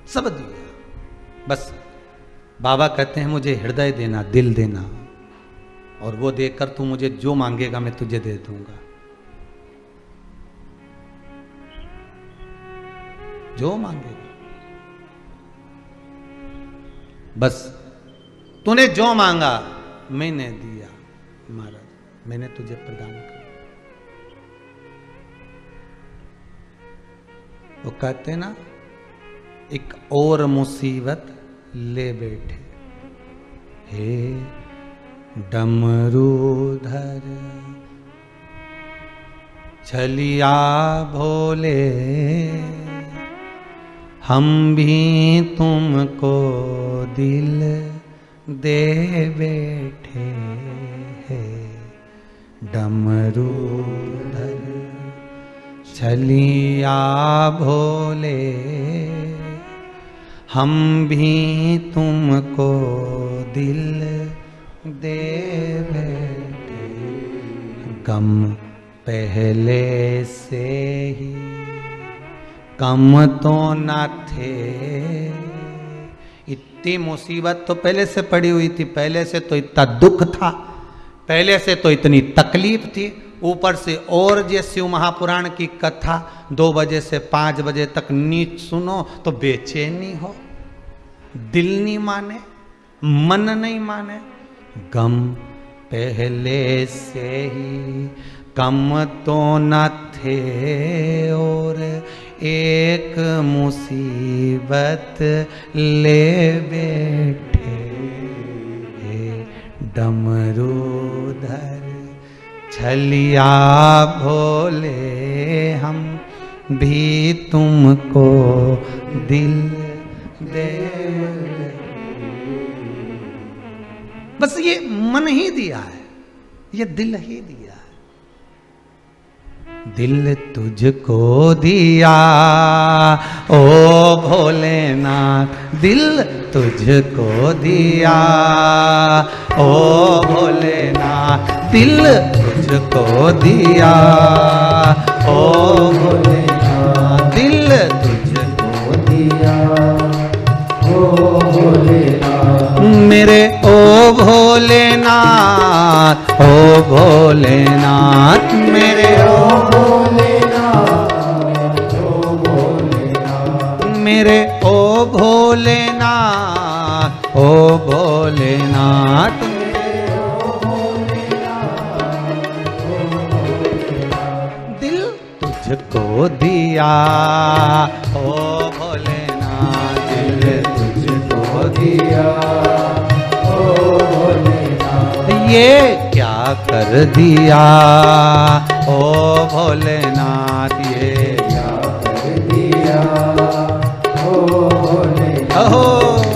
सब दिया। बस बाबा कहते हैं मुझे हृदय देना, दिल देना, और वो देकर तू मुझे जो मांगेगा मैं तुझे दे दूंगा। जो मांगेगा, बस तूने जो मांगा मैंने दिया महाराज, मैंने तुझे प्रदान किया। वो कहते ना, एक और मुसीबत ले बैठे, हे डमरूधर छलिया भोले, हम भी तुमको दिल दे बैठे हैं। डमरूधर छलिया भोले, हम भी तुमको दिल दे बैठे। गम पहले से ही कम तो न थे, इतनी मुसीबत तो पहले से पड़ी हुई थी, पहले से तो इतना दुख था, पहले से तो इतनी तकलीफ थी, ऊपर से और ये शिव महापुराण की कथा 2 बजे से 5 बजे तक नीच सुनो तो बेचैनी हो, दिल नहीं माने, मन नहीं माने। गम पहले से ही कम तो न थे, और एक मुसीबत ले बैठे। डमरूधर छलिया भोले, हम भी तुमको दिल दे। बस ये मन ही दिया है, ये दिल ही दिया है। दिल तुझको दिया ओ भोलेनाथ, दिल तुझको दिया ओ भोलेनाथ, दिल तुझको दिया ओ भोलेनाथ, दिल तुझको दिया ओ भोलेनाथ। मेरे ओ भोलेनाथ, ओ भोलेनाथ, मेरे ओ भोलेनाथ, ओ भोलेनाथ, मेरे ओ भोलेनाथ, ओ भोलेनाथ, दिल तुझको दिया ओ भोलेनाथ, दिल तुझको दिया ओ भोलेनाथ। ये क्या कर दिया ओ भोलेनाथ, ये क्या कर दिया ओ भोलेनाथ।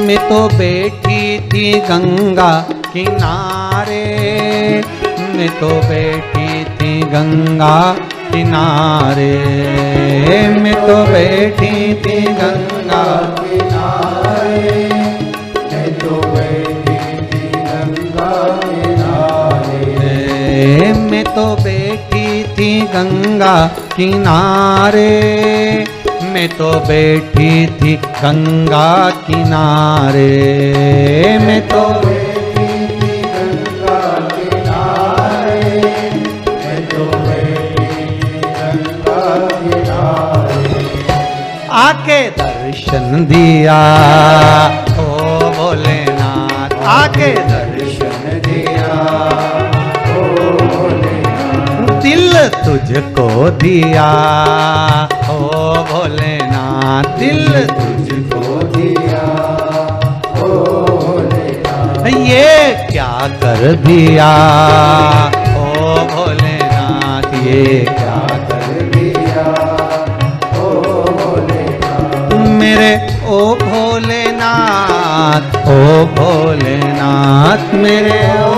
मैं तो बैठी थी गंगा किनारे, मैं तो बैठी थी गंगा किनारे, मैं तो बैठी थी गंगा किनारे, मैं तो बैठी थी गंगा किनारे, मैं तो बैठी थी गंगा किनारे, मैं तो बैठी थी गंगा किनारे, मैं तो बैठी थी गंगा किनारे, मैं तो बैठी थी गंगा किनारे। आके दर्शन दिया ओ भोलेनाथ, आके दर्शन दिया ओ भोलेनाथ, दिल तुझको दिया ओ भोलेनाथ, दिल तुझको दिया ओ भोलेनाथ। ये क्या कर दिया ओ भोलेनाथ, ये क्या कर दिया ओ भोलेनाथ, मेरे ओ भोलेनाथ, ओ भोलेनाथ, मेरे ओ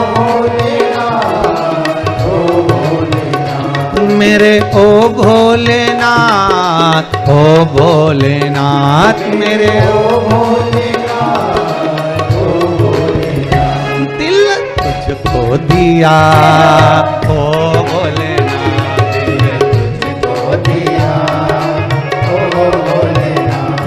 मेरे ओ भोलेनाथ, ओ भोलेनाथ, मेरे ओ भोलेनाथ, ओ भोलेनाथ, दिल तुझको दिया ओ भोलेनाथ, दिल तुझको दिया ओ भोलेनाथ।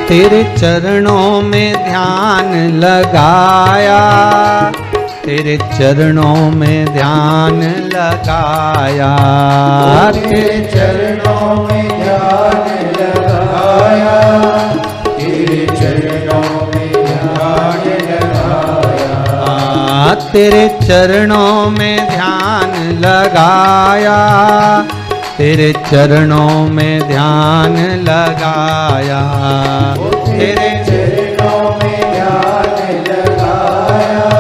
तेरे चरणों में ध्यान लगाया, तेरे चरणों में ध्यान लगाया, तेरे चरणों में ध्यान लगाया, तेरे चरणों में ध्यान लगाया, तेरे चरणों में ध्यान लगाया, तेरे चरणों में ध्यान लगाया, तेरे चरणों में ध्यान लगाया,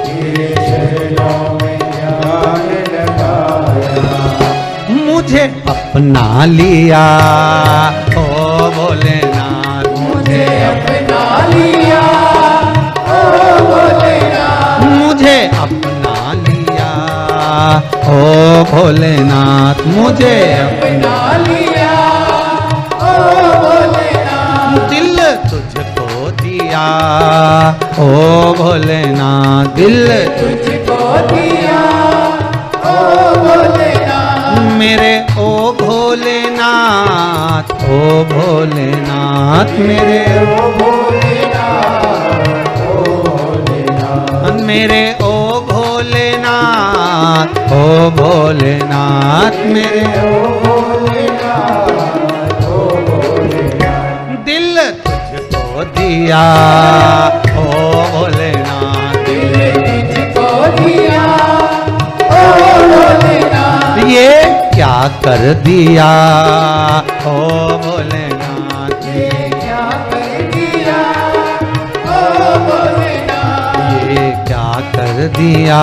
तेरे चरणों में ध्यान लगाया, मुझे अपना लिया ओ भोलेनाथ, मुझे अपना लिया ओ भोलेनाथ, मुझे अपना लिया ओ भोलेनाथ, मुझे अपना लिया ओ भोलेनाथ, दिल तुझको दिया ओ भोलेनाथ, दिल तुझको दिया ओ भोलेनाथ, मेरे ओ भोलेनाथ, ओ भोलेनाथ, मेरे ओ भोलेनाथ, ओ भोलेनाथ, मेरे ओ भोलेनाथ, ओ भोलेनाथ, मेरे ओ भोलेनाथ, ओ भोलेनाथ, दिल तुझको दिया ओ भोलेनाथ, दिल तुझको दिया ओ भोलेनाथ, ये क्या कर दिया ओ भोलेनाथ, ये क्या कर दिया ओ भोलेनाथ, ये क्या कर दिया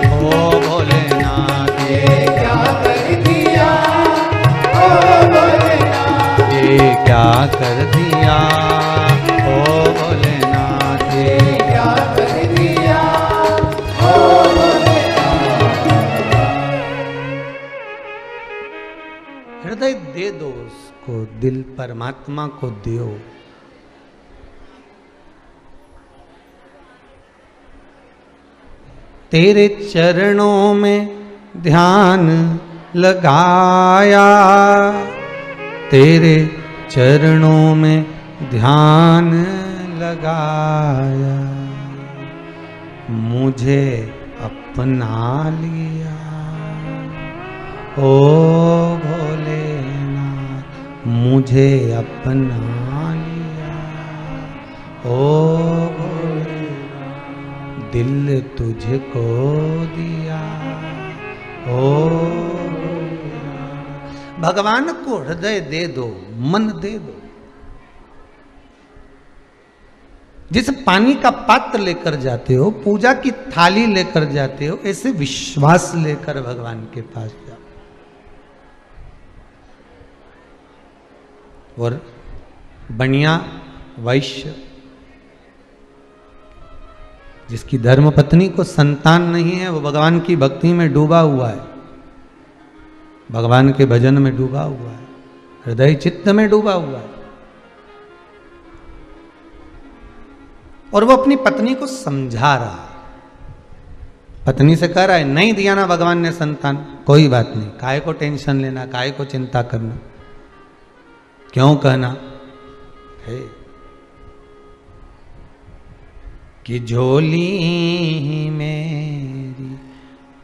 ओ भोलेनाथ, ये क्या कर दिया ओ भोलेनाथ, ये क्या कर दिया ओ भोलेनाथ, ये क्या कर दिया ओ भोलेनाथ। हृदय दे दो उसको, दिल परमात्मा को दो। तेरे चरणों में ध्यान लगाया, तेरे चरणों में ध्यान लगाया, मुझे अपना लिया। ओ भोलेनाथ मुझे अपना लिया। ओ भोलेनाथ दिल तुझको दिया। ओ भगवान को हृदय दे दो, मन दे दो। जिस पानी का पात्र लेकर जाते हो, पूजा की थाली लेकर जाते हो, ऐसे विश्वास लेकर भगवान के पास जाओ। और बनिया वैश्य जिसकी धर्म पत्नी को संतान नहीं है, वो भगवान की भक्ति में डूबा हुआ है, भगवान के भजन में डूबा हुआ है, हृदय चित्त में डूबा हुआ है। और वो अपनी पत्नी को समझा रहा है। पत्नी से कह रहा है नहीं दिया ना भगवान ने संतान, कोई बात नहीं, काहे को टेंशन लेना, काहे को चिंता करना, क्यों कहना है कि झोली मेरी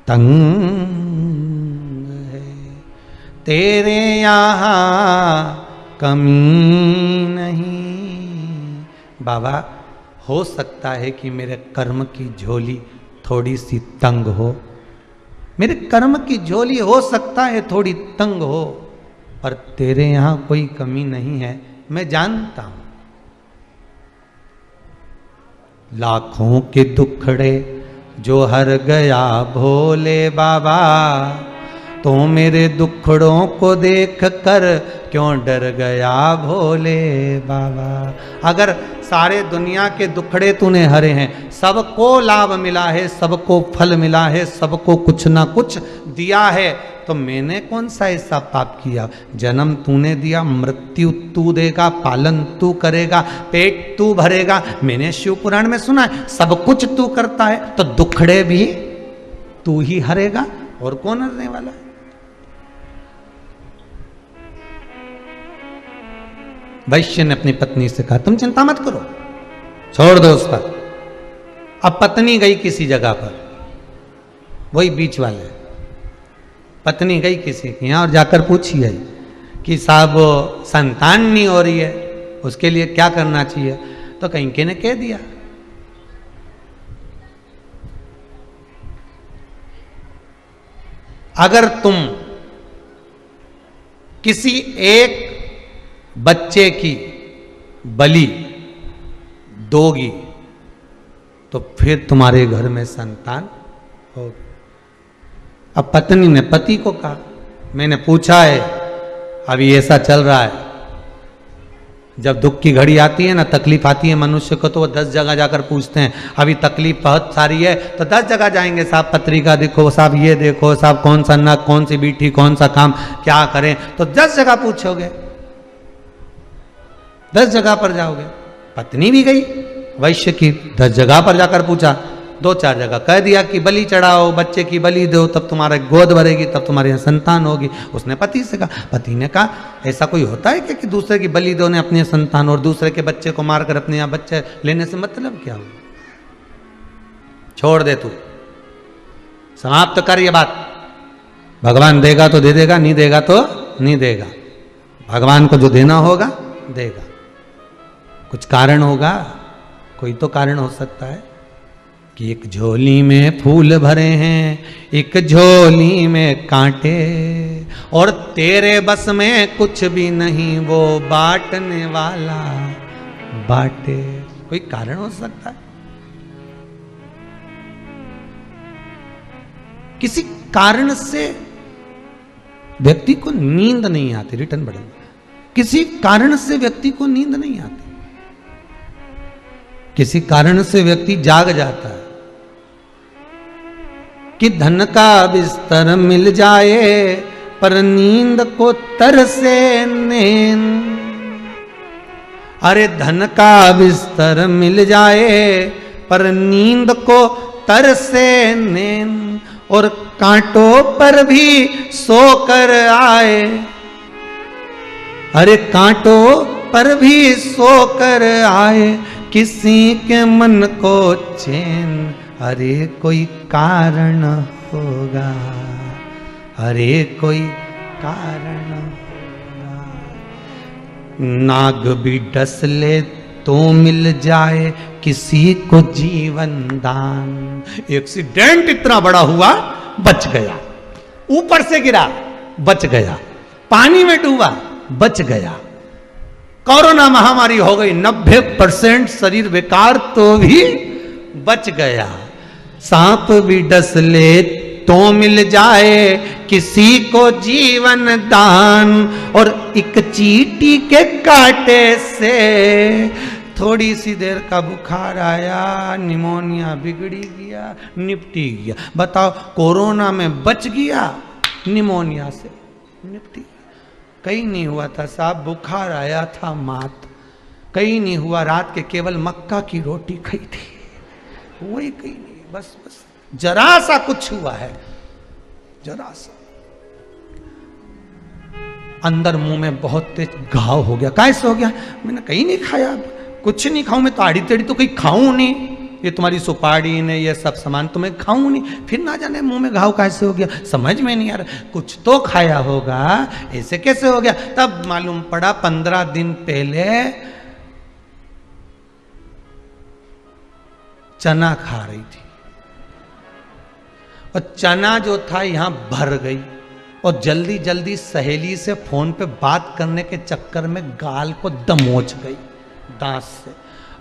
तंग है, तेरे यहाँ कमी नहीं। बाबा हो सकता है कि मेरे कर्म की झोली थोड़ी सी तंग हो, मेरे कर्म की झोली हो सकता है थोड़ी तंग हो, पर तेरे यहां कोई कमी नहीं है, मैं जानता हूं। लाखों के दुखड़े जो हर गया भोले बाबा, तो मेरे दुखड़ों को देख कर क्यों डर गया भोले बाबा। अगर सारे दुनिया के दुखड़े तूने हरे हैं, सबको लाभ मिला है, सबको फल मिला है, सबको कुछ ना कुछ दिया है, तो मैंने कौन सा ऐसा पाप किया? जन्म तूने दिया, मृत्यु तू देगा, पालन तू करेगा, पेट तू भरेगा। मैंने शिव पुराण में सुना है सब कुछ तू करता है, तो दुखड़े भी तू ही हरेगा, और कौन हरने वाला है? वैश्य ने अपनी पत्नी से कहा तुम चिंता मत करो, छोड़ दो उसका। अब पत्नी गई किसी जगह पर, वही बीच वाले, पत्नी गई किसी के यहां और जाकर पूछी है कि साहब संतान नहीं हो रही है, उसके लिए क्या करना चाहिए? तो कहीं के ने कह दिया अगर तुम किसी एक बच्चे की बलि दोगी तो फिर तुम्हारे घर में संतान होगी। अब पत्नी ने पति को कहा मैंने पूछा है, अभी ऐसा चल रहा है, जब दुख की घड़ी आती है ना, तकलीफ आती है मनुष्य को, तो वो 10 जगह जाकर पूछते हैं अभी तकलीफ बहुत सारी है, तो 10 जगह जाएंगे, साहब पत्रिका देखो, साहब ये देखो, साहब कौन सा नक, कौन सी बीठी, कौन सा काम क्या करें, तो 10 जगह पूछोगे, 10 जगह पर जाओगे। पत्नी भी गई वैश्य की, 10 जगह पर जाकर पूछा, 2-4 जगह कह दिया कि बलि चढ़ाओ, बच्चे की बलि दो, तब तुम्हारा गोद भरेगी, तब तुम्हारे यहाँ संतान होगी। उसने पति से कहा, पति ने कहा ऐसा कोई होता है कि दूसरे की बलि दो ने अपने संतान, और दूसरे के बच्चे को मारकर अपने यहाँ बच्चे लेने से मतलब क्या हुआ? छोड़ दे, तू समाप्त कर ये बात। भगवान देगा तो दे देगा, नहीं देगा तो नहीं देगा। भगवान को जो देना होगा देगा, कुछ कारण होगा, कोई तो कारण हो सकता है कि एक झोली में फूल भरे हैं, एक झोली में कांटे, और तेरे बस में कुछ भी नहीं, वो बांटने वाला बांटे। कोई कारण हो सकता है। किसी कारण से व्यक्ति को नींद नहीं आती, रिटर्न बटन, किसी कारण से व्यक्ति को नींद नहीं आती, किसी कारण से व्यक्ति जाग जाता है कि धन का बिस्तर मिल जाए पर नींद को तरसे नैन। अरे धन का बिस्तर मिल जाए पर नींद को तरसे नैन, और कांटों पर भी सोकर आए, अरे कांटों पर भी सोकर आए, किसी के मन को चैन अरे कोई कारण होगा, अरे कोई कारण होगा। नाग भी डस ले तो मिल जाए किसी को जीवन दान। एक्सीडेंट इतना बड़ा हुआ, बच गया। ऊपर से गिरा, बच गया। पानी में डूबा, बच गया। कोरोना महामारी हो गई, 90% शरीर बेकार, तो भी बच गया। सांप भी डस ले तो मिल जाए किसी को जीवन दान। और एक चींटी के काटे से थोड़ी सी देर का बुखार आया, निमोनिया बिगड़ी गया, निपटी गया। बताओ, कोरोना में बच गया, निमोनिया से निपटी गया। कहीं नहीं हुआ था साहब, बुखार आया था मात, कहीं नहीं हुआ। रात के केवल मक्का की रोटी खाई थी, वही कहीं नहीं। बस बस जरा सा कुछ हुआ है, जरा सा। अंदर मुंह में बहुत तेज घाव हो गया। कैसे हो गया? मैंने कहीं नहीं खाया, कुछ नहीं खाऊं मैं तो, आड़ी टेढ़ी तो कहीं खाऊं नहीं। ये तुम्हारी सुपारी ने ये सब सामान तो मैं खाऊं नहीं, फिर ना जाने मुंह में घाव कैसे हो गया, समझ में नहीं आ रहा। कुछ तो खाया होगा, ऐसे कैसे हो गया? तब मालूम पड़ा 15 दिन पहले चना खा रही थी, और चना जो था यहां भर गई, और जल्दी जल्दी सहेली से फोन पे बात करने के चक्कर में गाल को दमोच गई दांत से।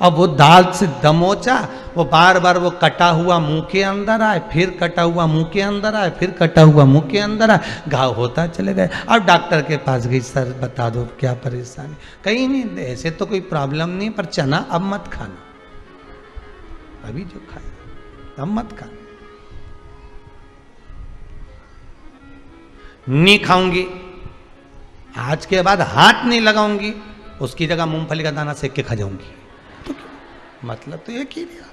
अब वो दांत से दमोचा, वो बार बार वो कटा हुआ मुंह के अंदर आए, फिर कटा हुआ मुंह के अंदर आए, फिर कटा हुआ मुंह के अंदर आए, घाव होता चले गए। अब डॉक्टर के पास गई, सर बता दो क्या परेशानी? कहीं नहीं, ऐसे तो कोई प्रॉब्लम नहीं, पर चना अब मत खाना, अभी जो खाया अब मत खाना। नहीं खाऊंगी, आज के बाद हाथ नहीं लगाऊंगी, उसकी जगह मूंगफली का दाना सेक के खा जाऊंगी। तो मतलब तो एक ही दिया।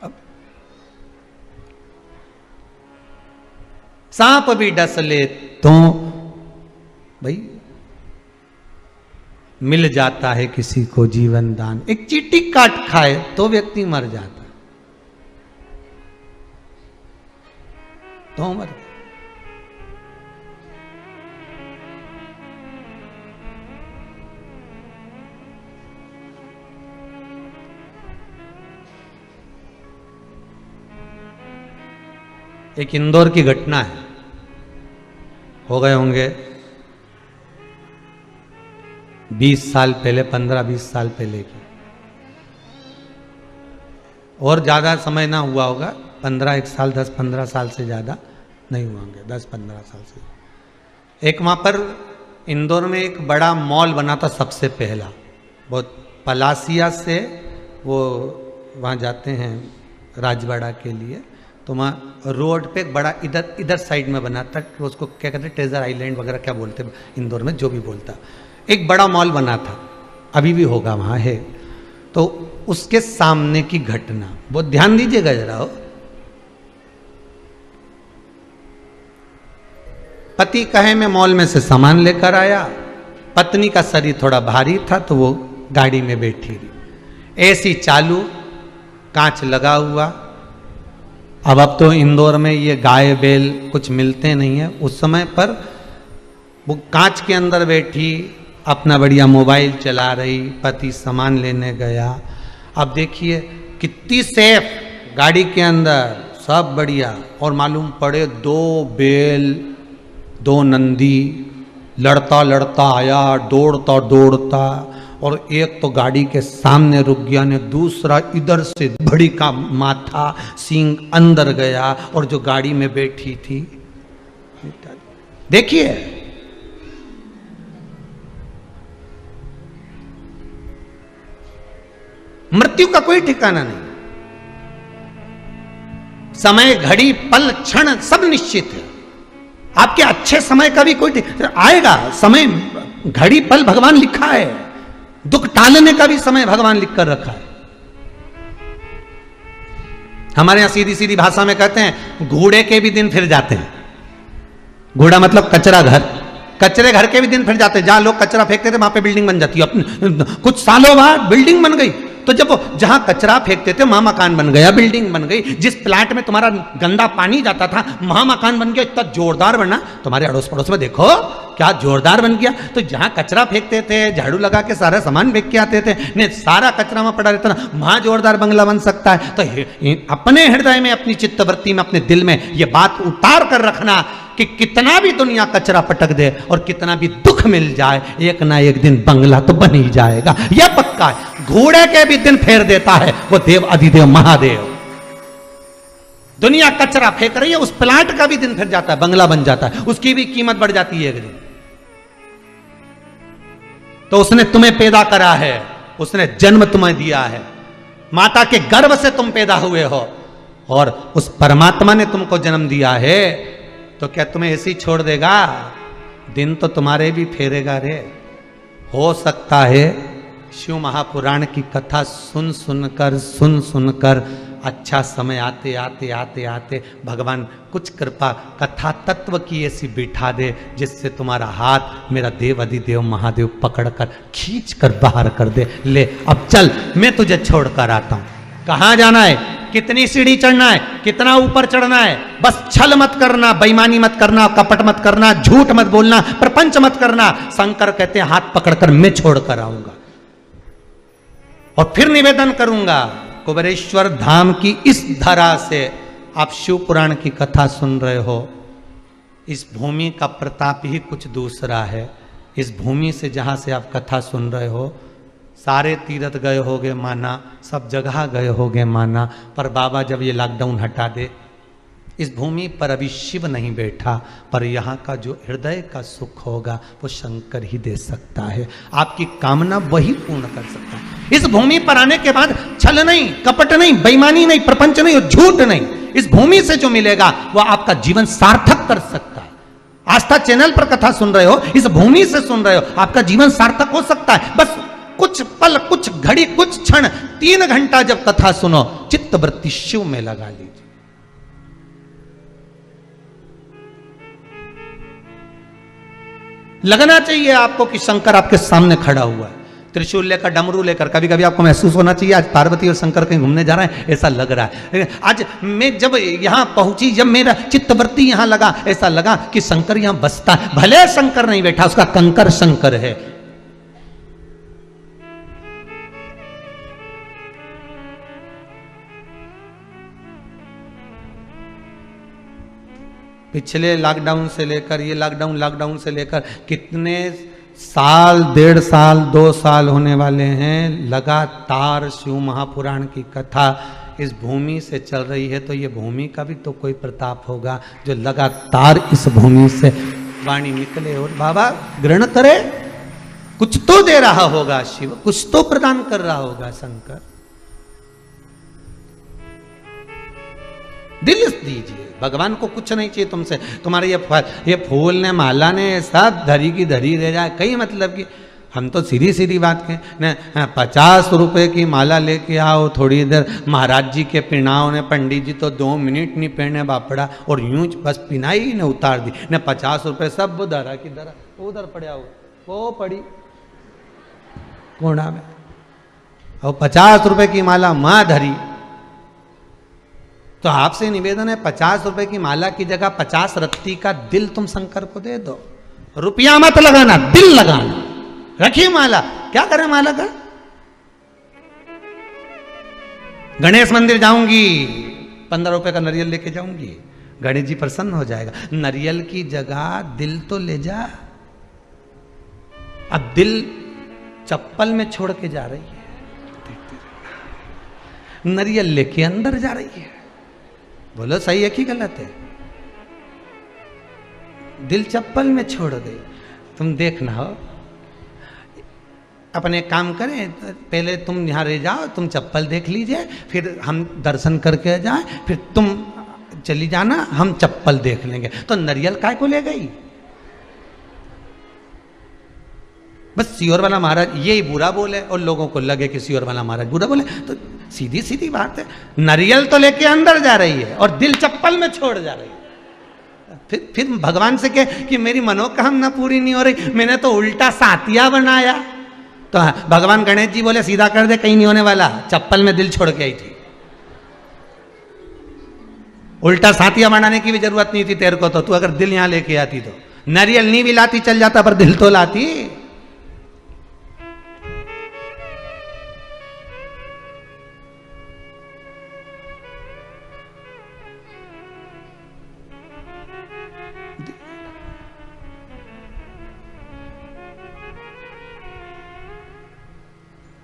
अब सांप भी डस ले तो भाई मिल जाता है किसी को जीवन दान। एक चींटी काट खाए तो व्यक्ति मर जाता, तो मर गया। एक इंदौर की घटना है, हो गए होंगे 20 साल पहले, 15-20 साल पहले की, और ज्यादा समय ना हुआ होगा, 15 साल 10-15 साल से ज्यादा नहीं हुए होंगे, 10-15 साल से। एक वहां पर इंदौर में एक बड़ा मॉल बना था सबसे पहला, बहुत पलासिया से वो वहाँ जाते हैं राजवाड़ा के लिए, तो वहाँ रोड पे एक बड़ा इधर साइड में बना था, उसको क्या कहते हैं, ट्रेजर आइलैंड वगैरह क्या बोलते हैं इंदौर में, जो भी बोलता, एक बड़ा मॉल बना था, अभी भी होगा वहाँ है। तो उसके सामने की घटना बहुत ध्यान दीजिएगा जरा। हो पति कहे मैं मॉल में से सामान लेकर आया, पत्नी का शरीर थोड़ा भारी था तो वो गाड़ी में बैठी रही, एसी चालू, कांच लगा हुआ। अब तो इंदौर में ये गाय बैल कुछ मिलते नहीं है, उस समय पर वो कांच के अंदर बैठी अपना बढ़िया मोबाइल चला रही, पति सामान लेने गया। अब देखिए कितनी सेफ गाड़ी के अंदर, सब बढ़िया, और मालूम पड़े 2 बैल 2 नंदी लड़ता लड़ता आया, दौड़ता दौड़ता, और एक तो गाड़ी के सामने रुक गया, ने दूसरा इधर से बड़ी का माथा सींग अंदर गया, और जो गाड़ी में बैठी थी, देखिए मृत्यु का कोई ठिकाना नहीं। समय, घड़ी, पल, क्षण सब निश्चित है। आपके अच्छे समय का भी कोई आएगा समय, घड़ी पल भगवान लिखा है, दुख टालने का भी समय भगवान लिख कर रखा है। हमारे यहां सीधी सीधी भाषा में कहते हैं घोड़े के भी दिन फिर जाते हैं। घोड़ा मतलब कचरा घर, कचरे घर के भी दिन फिर जाते हैं। जहां लोग कचरा फेंकते थे वहां पे बिल्डिंग बन जाती है। कुछ सालों बाद बिल्डिंग बन गई, तो तो जब वो जहां कचरा फेंकते थे वहां मकान बन गया, बिल्डिंग बन गई। जिस प्लांट में तुम्हारा गंदा पानी जाता था वहां मकान बन गया, इतना जोरदार बना। तुम्हारे अड़ोस पड़ोस में देखो क्या जोरदार बन गया। तो जहां कचरा फेंकते थे, झाड़ू लगा के सारा सामान फेंक के आते थे, नहीं सारा कचरा में पड़ा रहता ना, वहां जोरदार बंगला बन सकता है। तो अपने हृदय में, अपनी चित्तवृत्ति में, अपने दिल में ये बात उतार कर रखना कि कितना भी दुनिया कचरा पटक दे और कितना भी दुख मिल जाए, एक ना एक दिन बंगला तो बन ही जाएगा, यह पक्का है। घोड़े के भी दिन फेर देता है वो देव अधिदेव महादेव। दुनिया कचरा फेंक रही है, उस प्लांट का भी दिन फिर जाता है, बंगला बन जाता है, उसकी भी कीमत बढ़ जाती है एक दिन। तो उसने तुम्हें पैदा करा है, उसने जन्म तुम्हें दिया है, माता के गर्भ से तुम पैदा हुए हो और उस परमात्मा ने तुमको जन्म दिया है। तो क्या तुम्हें ऐसे ही छोड़ देगा? दिन तो तुम्हारे भी फेरेगा रे। हो सकता है शिव महापुराण की कथा सुन सुनकर अच्छा समय आते आते आते आते भगवान कुछ कृपा कथा तत्व की ऐसी बिठा दे जिससे तुम्हारा हाथ मेरा देव अधिदेव महादेव पकड़कर खींच कर बाहर कर दे। ले अब चल, मैं तुझे छोड़कर आता हूं। कहां जाना है, कितनी सीढ़ी चढ़ना है, कितना ऊपर चढ़ना है, बस छल मत करना, बेईमानी मत करना, कपट मत करना, झूठ मत बोलना, प्रपंच मत करना। शंकर कहते हैं हाथ पकड़कर मैं छोड़कर आऊंगा और फिर निवेदन करूंगा कुबेरेश्वर धाम की इस धरा से। आप शिव पुराण की कथा सुन रहे हो, इस भूमि का प्रताप ही कुछ दूसरा है। इस भूमि से जहां से आप कथा सुन रहे हो, सारे तीर्थ गए होगे माना, सब जगह गए होगे माना, पर बाबा जब ये लॉकडाउन हटा दे, इस भूमि पर अभी शिव नहीं बैठा, पर यहाँ का जो हृदय का सुख होगा वो शंकर ही दे सकता है। आपकी कामना वही पूर्ण कर सकता है। इस भूमि पर आने के बाद छल नहीं, कपट नहीं, बेईमानी नहीं, प्रपंच नहीं और झूठ नहीं, इस भूमि से जो मिलेगा वो आपका जीवन सार्थक कर सकता है। आस्था चैनल पर कथा सुन रहे हो, इस भूमि से सुन रहे हो, आपका जीवन सार्थक हो सकता है। बस कुछ पल, कुछ घड़ी, कुछ क्षण, 3 घंटा जब कथा सुनो, चित्तवृत्ति शिव में लगा लीजिए। लगना चाहिए आपको कि शंकर आपके सामने खड़ा हुआ है, त्रिशूल लेकर, डमरू लेकर। कभी कभी आपको महसूस होना चाहिए आज पार्वती और शंकर कहीं घूमने जा रहे हैं, ऐसा लग रहा है। आज मैं जब यहां पहुंची, जब मेरा चित्तवृत्ति यहां लगा, ऐसा लगा कि शंकर यहां बसता है। भले शंकर नहीं बैठा, उसका कंकर शंकर है। पिछले लॉकडाउन से लेकर ये लॉकडाउन से लेकर कितने साल, 1.5 साल, 2 साल होने वाले हैं, लगातार शिव महापुराण की कथा इस भूमि से चल रही है। तो ये भूमि का भी तो कोई प्रताप होगा जो लगातार इस भूमि से वाणी निकले और बाबा ग्रहण करे। कुछ तो दे रहा होगा शिव, कुछ तो प्रदान कर रहा होगा शंकर। दिल दीजिए, भगवान को कुछ नहीं चाहिए तुमसे। तुम्हारे ये फूल ने, माला ने, सब धरी की धरी रह जाए, कई मतलब कि हम तो सीधी सीधी बात कहें न, 50 रुपए की माला लेके आओ, थोड़ी देर महाराज जी के पिनाओ ने, पंडित जी तो 2 मिनट नहीं पहने बापड़ा और यूं बस पिनाई ने उतार दी न। 50 रुपए सब धरा की धरा उधर पड़ा हो, वो पड़ी कोना में, और 50 रुपए की माला माँ धरी। तो आपसे निवेदन है 50 रुपए की माला की जगह 50 रत्ती का दिल तुम शंकर को दे दो। रुपया मत लगाना, दिल लगाना। रखिए माला, क्या करें माला का? गणेश मंदिर जाऊंगी, 15 रुपए का नारियल लेके जाऊंगी, गणेश जी प्रसन्न हो जाएगा। नारियल की जगह दिल तो ले जा। अब दिल चप्पल में छोड़ के जा रही है, नारियल लेके अंदर जा रही है। बोलो सही है कि गलत है? दिल चप्पल में छोड़ गई। तुम देखना हो, अपने काम करें, पहले तुम यहाँ रह जाओ, तुम चप्पल देख लीजिए, फिर हम दर्शन करके जाए, फिर तुम चली जाना, हम चप्पल देख लेंगे। तो नारियल काय को ले गई? बस सियोर वाला महाराज यही बुरा बोले और लोगों को लगे कि सियोर वाला महाराज बुरा बोले। तो सीधी सीधी बात है, नारियल तो लेके अंदर जा रही है और दिल चप्पल में छोड़ जा रही है। फिर भगवान से कहे कि मेरी मनोकामना पूरी नहीं हो रही, मैंने तो उल्टा सातिया बनाया। तो भगवान गणेश जी बोले सीधा कर दे, कहीं नहीं होने वाला, चप्पल में दिल छोड़ के आई थी। उल्टा साथिया बनाने की भी जरूरत नहीं थी तेरे को, तो तू अगर दिल यहां लेके आती तो नारियल नहीं भी लाती चल जाता, पर दिल तो लाती।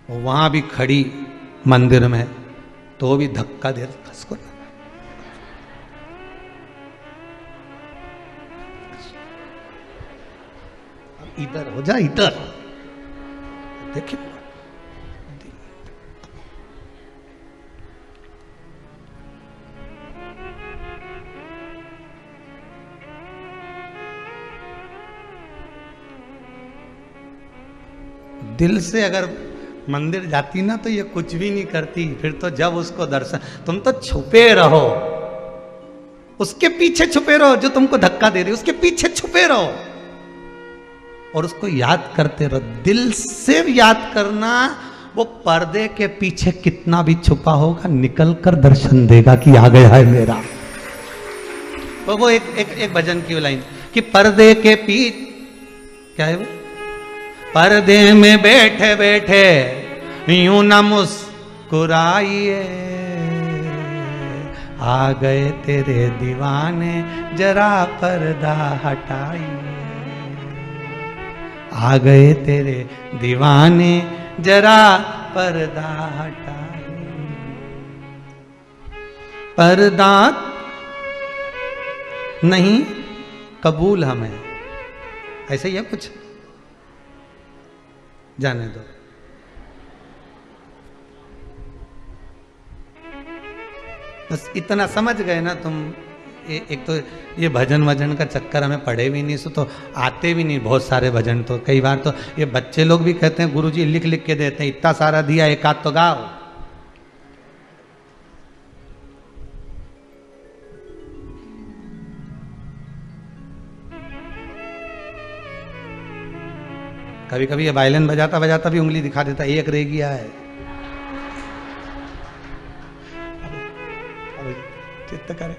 वहां भी खड़ी मंदिर में, तो भी धक्का दे खसको। इधर हो जा, इधर देखिए। दिल से अगर मंदिर जाती ना तो ये कुछ भी नहीं करती। फिर तो जब उसको दर्शन, तुम तो छुपे रहो, उसके पीछे छुपे रहो, जो तुमको धक्का दे रही उसके पीछे छुपे रहो और उसको याद करते रहो। दिल से याद करना, वो पर्दे के पीछे कितना भी छुपा होगा निकल कर दर्शन देगा कि आ गया है मेरा। तो वो एक भजन की लाइन कि पर्दे के पीछे, क्या है वो, पर्दे में बैठे बैठे यूं न मुस्कुराइए, आ गए तेरे दीवाने जरा पर्दा हटाइए, आ गए तेरे दीवाने जरा पर्दा हटाइए। पर्दा नहीं कबूल हमें, ऐसे ही है कुछ, जाने दो। बस इतना समझ गए ना तुम। एक तो ये भजन वजन का चक्कर हमें पढ़े भी नहीं, सो तो आते भी नहीं बहुत सारे भजन। तो कई बार तो ये बच्चे लोग भी कहते हैं गुरुजी लिख लिख के देते हैं, इतना सारा दिया एक आध तो गाओ। कभी कभी ये वायलिन बजाता बजाता भी उंगली दिखा देता, एक रह गया है। चित्त करे।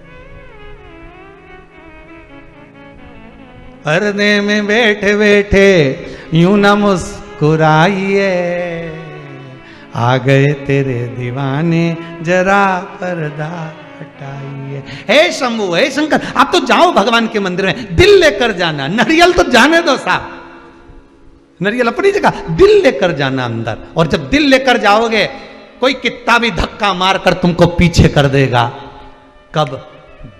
पर्दे में बैठे बैठे यूं न मुस्कुराइए, आ गए तेरे दीवाने जरा पर्दा हटाइए। हे शंभू, हे शंकर, आप तो जाओ भगवान के मंदिर में, दिल लेकर जाना। नारियल तो जाने दो साहब, नारियल अपनी जगह, दिल लेकर जाना अंदर। और जब दिल लेकर जाओगे, कोई कितना भी धक्का मारकर तुमको पीछे कर देगा, कब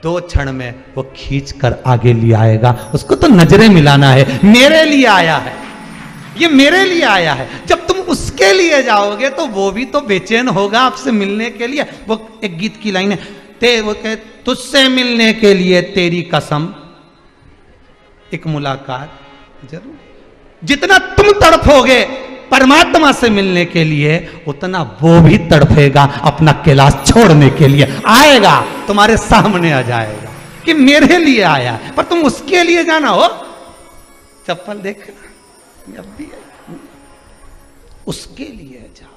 2 क्षण में वो खींच कर आगे ले आएगा। उसको तो नजरें मिलाना है, मेरे लिए आया है, ये मेरे लिए आया है। जब तुम उसके लिए जाओगे तो वो भी तो बेचैन होगा आपसे मिलने के लिए। वो एक गीत की लाइन है, वो कहे तुझसे मिलने के लिए तेरी कसम, एक मुलाकात जरूर। जितना तुम तड़पोगे परमात्मा से मिलने के लिए, उतना वो भी तड़पेगा अपना कैलाश छोड़ने के लिए। आएगा तुम्हारे सामने आ जाएगा कि मेरे लिए आया है, पर तुम उसके लिए जाना हो। चप्पल देखना, अब भी उसके लिए जाओ।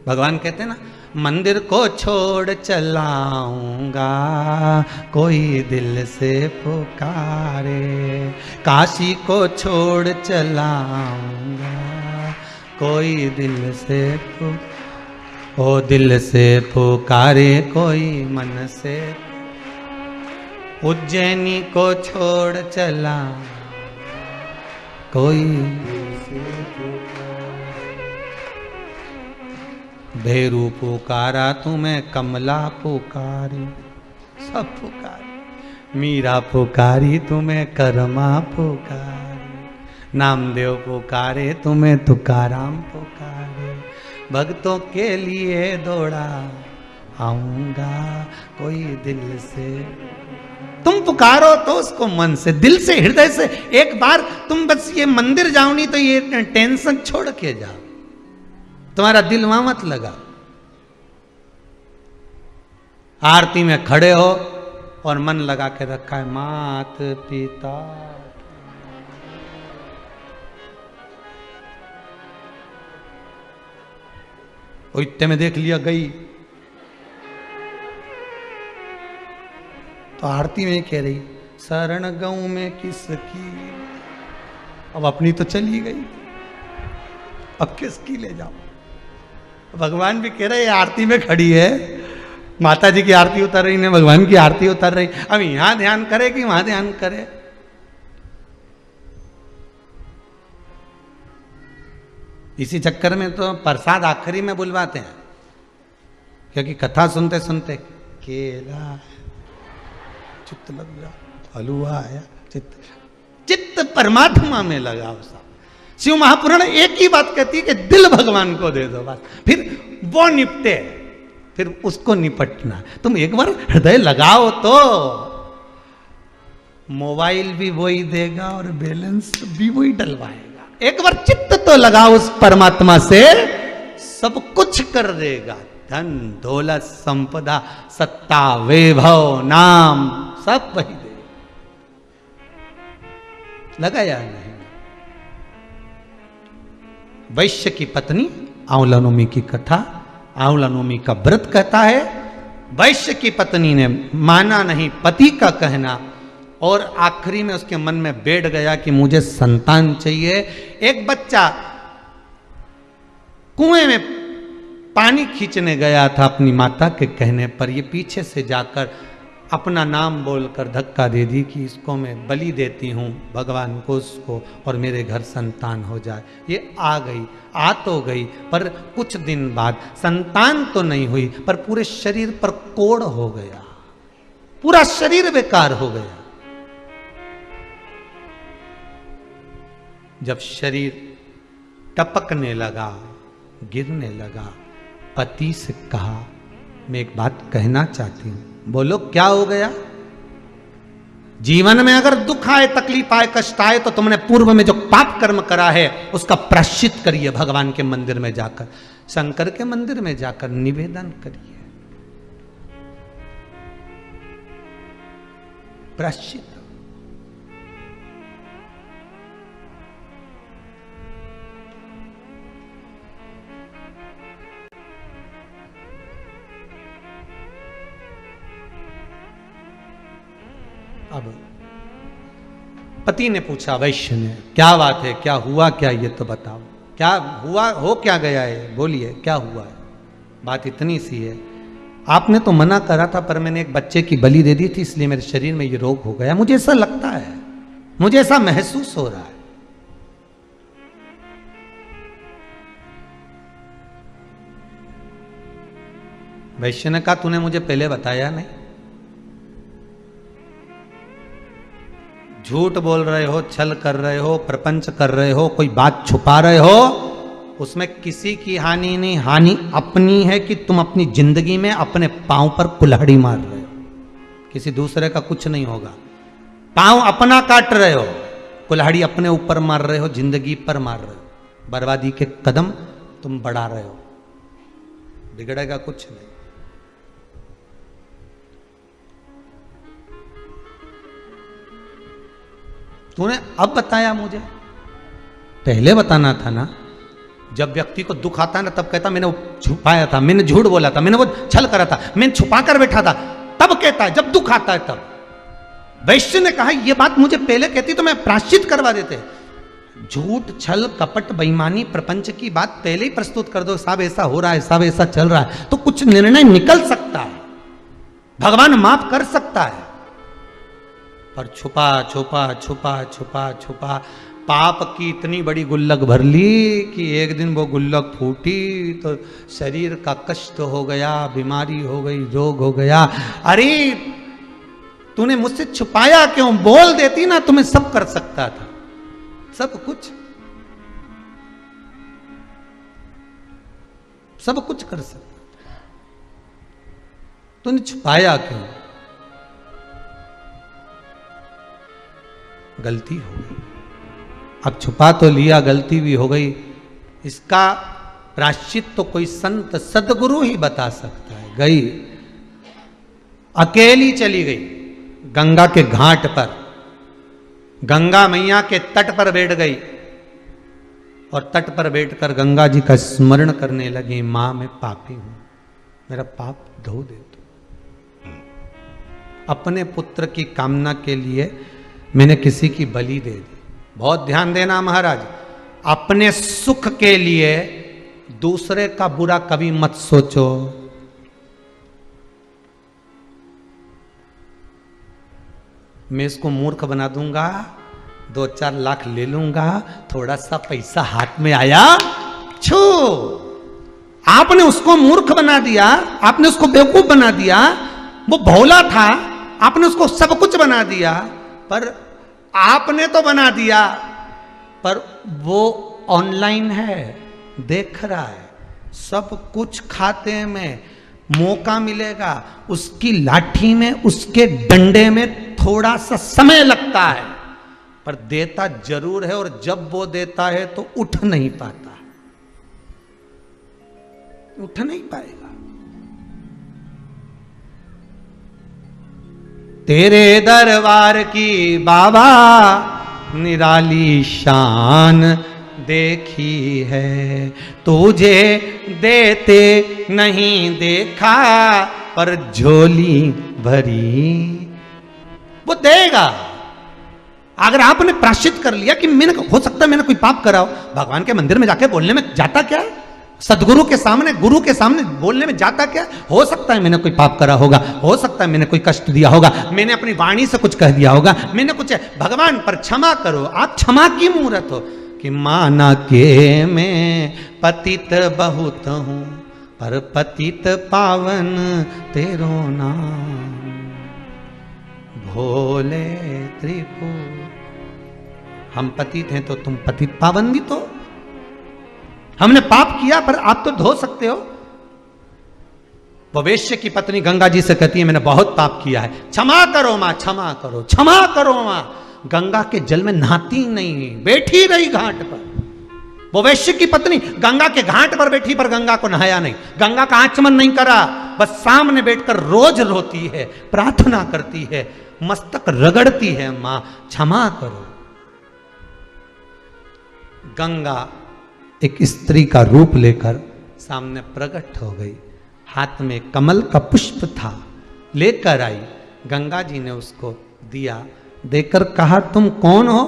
भगवान कहते हैं ना, मंदिर को छोड़ चलाऊंगा कोई दिल से पुकारे, काशी को छोड़ चलाऊंगा कोई दिल से ओ दिल से पुकारे कोई मन से, उज्जैनी को छोड़ चला कोई भैरू पुकारा तुम्हें, कमला पुकारी, सब पुकारी, मीरा पुकारी तुम्हें, करमा पुकारी, नामदेव पुकारे तुम्हें, तुकाराम पुकारे, भक्तों के लिए दौड़ा आऊंगा कोई दिल से। तुम पुकारो तो उसको मन से, दिल से, हृदय से। एक बार तुम बस ये मंदिर जाओ नहीं तो ये टेंशन छोड़ के जाओ, तुम्हारा दिल वहां मत लगा। आरती में खड़े हो और मन लगा के रखा है, मात पिता वो इतने में देख लिया गई। तो आरती में कह रही शरण गऊ में किसकी, अब अपनी तो चली गई, अब किसकी ले जाओ। भगवान भी कह रहे आरती में खड़ी है, माता जी की आरती उतर रही, ने भगवान की आरती उतर रही, अब यहां ध्यान करे कि वहां ध्यान करे। इसी चक्कर में तो प्रसाद आखिरी में बुलवाते हैं, क्योंकि कथा सुनते सुनते केला चित्त लग जा, हलवा आया, चित्त परमात्मा में लगा। सब शिव महापुराण एक ही बात कहती है कि दिल भगवान को दे दो बस, फिर वो निपटे, फिर उसको निपटना। तुम एक बार हृदय लगाओ तो मोबाइल भी वही देगा और बैलेंस भी वही डलवाएगा। एक बार चित्त तो लगाओ उस परमात्मा से, सब कुछ कर देगा। धन दौलत संपदा सत्ता वैभव नाम सब वही दे। लगाया नहीं। वैश्य की पत्नी, आंवला नवमी की कथा, आंवला नवमी का व्रत कहता है, वैश्य की पत्नी ने माना नहीं पति का कहना, और आखिरी में उसके मन में बैठ गया कि मुझे संतान चाहिए। एक बच्चा कुएं में पानी खींचने गया था अपनी माता के कहने पर, ये पीछे से जाकर अपना नाम बोलकर धक्का दे दी कि इसको मैं बलि देती हूँ भगवान को, उसको, और मेरे घर संतान हो जाए। ये आ गई, आ तो गई, पर कुछ दिन बाद संतान तो नहीं हुई, पर पूरे शरीर पर कोढ़ हो गया, पूरा शरीर बेकार हो गया। जब शरीर टपकने लगा, गिरने लगा, पति से कहा मैं एक बात कहना चाहती हूं। बोलो क्या हो गया? जीवन में अगर दुख आए, तकलीफ आए, कष्ट आए, तो तुमने पूर्व में जो पाप कर्म करा है उसका प्रायश्चित करिए। भगवान के मंदिर में जाकर, शंकर के मंदिर में जाकर निवेदन करिए, प्रायश्चित। अब पति ने पूछा, वैश्य ने, क्या बात है, क्या हुआ, क्या ये तो बताओ, क्या हुआ, हो क्या गया है, बोलिए क्या हुआ है। बात इतनी सी है, आपने तो मना करा था, पर मैंने एक बच्चे की बलि दे दी थी, इसलिए मेरे शरीर में ये रोग हो गया। मुझे ऐसा लगता है, मुझे ऐसा महसूस हो रहा है। वैश्य ने कहा, तूने मुझे पहले बताया नहीं, झूठ बोल रहे हो, छल कर रहे हो, प्रपंच कर रहे हो, कोई बात छुपा रहे हो, उसमें किसी की हानि नहीं, हानि अपनी है कि तुम अपनी जिंदगी में अपने पांव पर कुल्हाड़ी मार रहे हो, किसी दूसरे का कुछ नहीं होगा। पांव अपना काट रहे हो, कुल्हाड़ी अपने ऊपर मार रहे हो, जिंदगी पर मार रहे हो, बर्बादी के कदम तुम बढ़ा रहे हो, बिगड़ेगा कुछ नहीं। तूने अब बताया मुझे, पहले बताना था ना। जब व्यक्ति को दुख आता है ना, तब कहता मैंने वो छुपाया था, मैंने झूठ बोला था, मैंने वो छल करा था, मैंने छुपा कर बैठा था, तब कहता है जब दुख आता है तब। वैश्य ने कहा ये बात मुझे पहले कहती तो मैं प्रायश्चित करवा देते। झूठ, छल, कपट, बेईमानी, प्रपंच की बात पहले ही प्रस्तुत कर दो, साहब ऐसा हो रहा है, साहब ऐसा चल रहा है, तो कुछ निर्णय निकल सकता है, भगवान माफ कर सकता है। पर छुपा छुपा छुपा छुपा छुपा पाप की इतनी बड़ी गुल्लक भर ली कि एक दिन वो गुल्लक फूटी तो शरीर का कष्ट हो गया, बीमारी हो गई, रोग हो गया। अरे तूने मुझसे छुपाया क्यों? बोल देती ना, तुम्हें सब कर सकता था, सब कुछ, सब कुछ कर सकता था, तूने छुपाया क्यों? गलती हो गई, अब छुपा तो लिया, गलती भी हो गई, इसका प्रायश्चित तो कोई संत सदगुरु ही बता सकता है। गई, अकेली चली गई गंगा के घाट पर, गंगा मैया के तट पर बैठ गई और तट पर बैठकर गंगा जी का स्मरण करने लगी, मां मैं पापी हूं, मेरा पाप धो दे दो। अपने पुत्र की कामना के लिए मैंने किसी की बलि दे दी। बहुत ध्यान देना महाराज, अपने सुख के लिए दूसरे का बुरा कभी मत सोचो। मैं इसको मूर्ख बना दूंगा, 2-4 लाख ले लूंगा, थोड़ा सा पैसा हाथ में आया छू, आपने उसको मूर्ख बना दिया, आपने उसको बेवकूफ बना दिया। वो भोला था, आपने उसको सब कुछ बना दिया, पर आपने तो बना दिया, पर वो ऑनलाइन है, देख रहा है, सब कुछ खाते में मौका मिलेगा, उसकी लाठी में, उसके डंडे में थोड़ा सा समय लगता है, पर देता जरूर है। और जब वो देता है तो उठ नहीं पाता, उठ नहीं पाएगा। तेरे दरबार की बाबा निराली शान देखी है, तुझे देते नहीं देखा, पर झोली भरी वो देगा। अगर आपने प्राश्चित कर लिया कि मैंने, हो सकता है मैंने कोई पाप करा हो, भगवान के मंदिर में जाके बोलने में जाता क्या है, सदगुरु के सामने, गुरु के सामने बोलने में जाता क्या? हो सकता है मैंने कोई पाप करा होगा, हो सकता है मैंने कोई कष्ट दिया होगा, मैंने अपनी वाणी से कुछ कह दिया होगा, मैंने कुछ, भगवान पर क्षमा करो। आप क्षमा की मूर्त हो कि माना के मैं पतित बहुत हूं, पर पतित पावन तेरो नाम, भोले त्रिपुर। हम पतित हैं तो तुम पतित पावन भी तो। हमने पाप किया पर आप तो धो सकते हो। वो वेश्या की पत्नी गंगा जी से कहती है मैंने बहुत पाप किया है, क्षमा करो मां, क्षमा करो, क्षमा करो मां। गंगा के जल में नहाती नहीं, बैठी रही घाट पर। वो वेश्या की पत्नी गंगा के घाट पर बैठी, पर गंगा को नहाया नहीं, गंगा का आचमन नहीं करा, बस सामने बैठकर रोज रोती है, प्रार्थना करती है, मस्तक रगड़ती है, मां क्षमा करो। गंगा एक स्त्री का रूप लेकर सामने प्रकट हो गई, हाथ में कमल का पुष्प था, लेकर आई। गंगा जी ने उसको दिया, देकर कहा तुम कौन हो?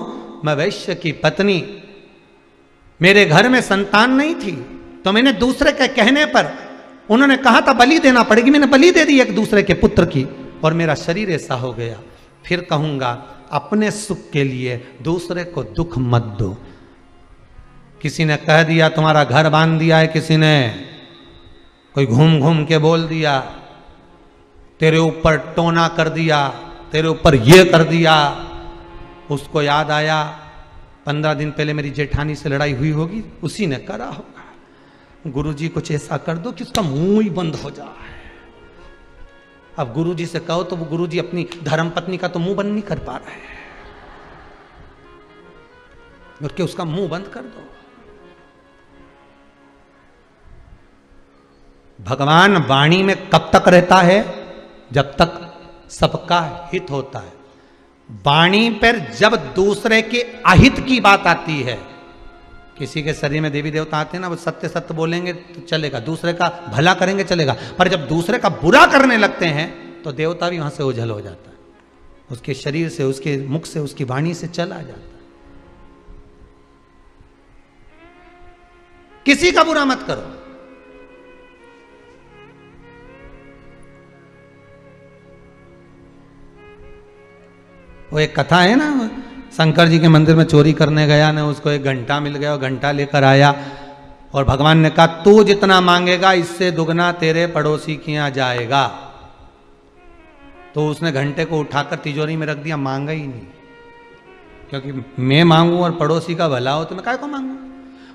मैं वैश्य की पत्नी, मेरे घर में संतान नहीं थी, तो मैंने दूसरे के कहने पर, उन्होंने कहा था बलि देना पड़ेगी, मैंने बलि दे दी एक दूसरे के पुत्र की, और मेरा शरीर ऐसा हो गया। फिर कहूंगा अपने सुख के लिए दूसरे को दुख मत दो। किसी ने कह दिया तुम्हारा घर बांध दिया है, किसी ने कोई घूम घूम के बोल दिया, तेरे ऊपर टोना कर दिया, तेरे ऊपर ये कर दिया, उसको याद आया 15 दिन पहले मेरी जेठानी से लड़ाई हुई होगी, उसी ने करा होगा। गुरुजी कुछ ऐसा कर दो कि उसका मुंह ही बंद हो जाए। अब गुरुजी से कहो तो वो गुरुजी अपनी धर्मपत्नी का तो मुंह बंद नहीं कर पा रहे हैं, और क्या उसका मुंह बंद कर दो। भगवान वाणी में कब तक रहता है? जब तक सबका हित होता है। वाणी पर जब दूसरे के अहित की बात आती है, किसी के शरीर में देवी देवता आते हैं ना, वो सत्य सत्य बोलेंगे तो चलेगा, दूसरे का भला करेंगे चलेगा, पर जब दूसरे का बुरा करने लगते हैं तो देवता भी वहां से ओझल हो जाता है, उसके शरीर से, उसके मुख से, उसकी वाणी से चला जाता है। किसी का बुरा मत करो। वो एक कथा है ना, शंकर जी के मंदिर में चोरी करने गया ना, उसको एक घंटा मिल गया, और घंटा लेकर आया, और भगवान ने कहा तू जितना मांगेगा इससे दुगना तेरे पड़ोसी के यहां जाएगा। तो उसने घंटे को उठाकर तिजोरी में रख दिया, मांगा ही नहीं, क्योंकि मैं मांगू और पड़ोसी का भला हो तो मैं काय को मांगू।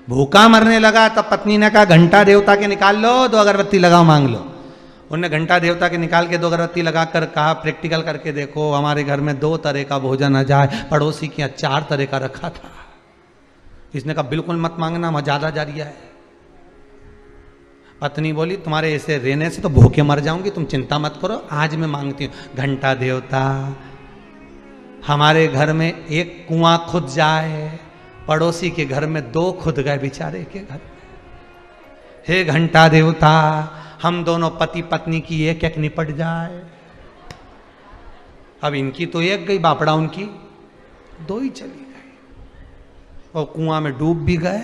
भूखा मरने लगा तब पत्नी ने कहा घंटा देवता के निकाल लो, 2 अगरबत्ती लगाओ, मांग लो। उनने घंटा देवता के निकाल के 2 अगरबत्ती लगाकर कहा प्रैक्टिकल करके देखो, हमारे घर में 2 तरह का भोजन आ जाए, पड़ोसी के यहाँ 4 तरह का रखा था। इसने कहा बिल्कुल मत मांगना, वहां ज्यादा जा रहा है। पत्नी बोली तुम्हारे ऐसे रहने से तो भूखे मर जाऊंगी, तुम चिंता मत करो, आज मैं मांगती हूँ। घंटा देवता हमारे घर में एक कुआं खुद जाए, पड़ोसी के घर में 2 खुद गए बेचारे के घर। हे घंटा देवता, हम दोनों पति पत्नी की एक एक निपट जाए। अब इनकी तो एक गई, बापड़ा उनकी 2 ही चली गई, और कुआं में डूब भी गए।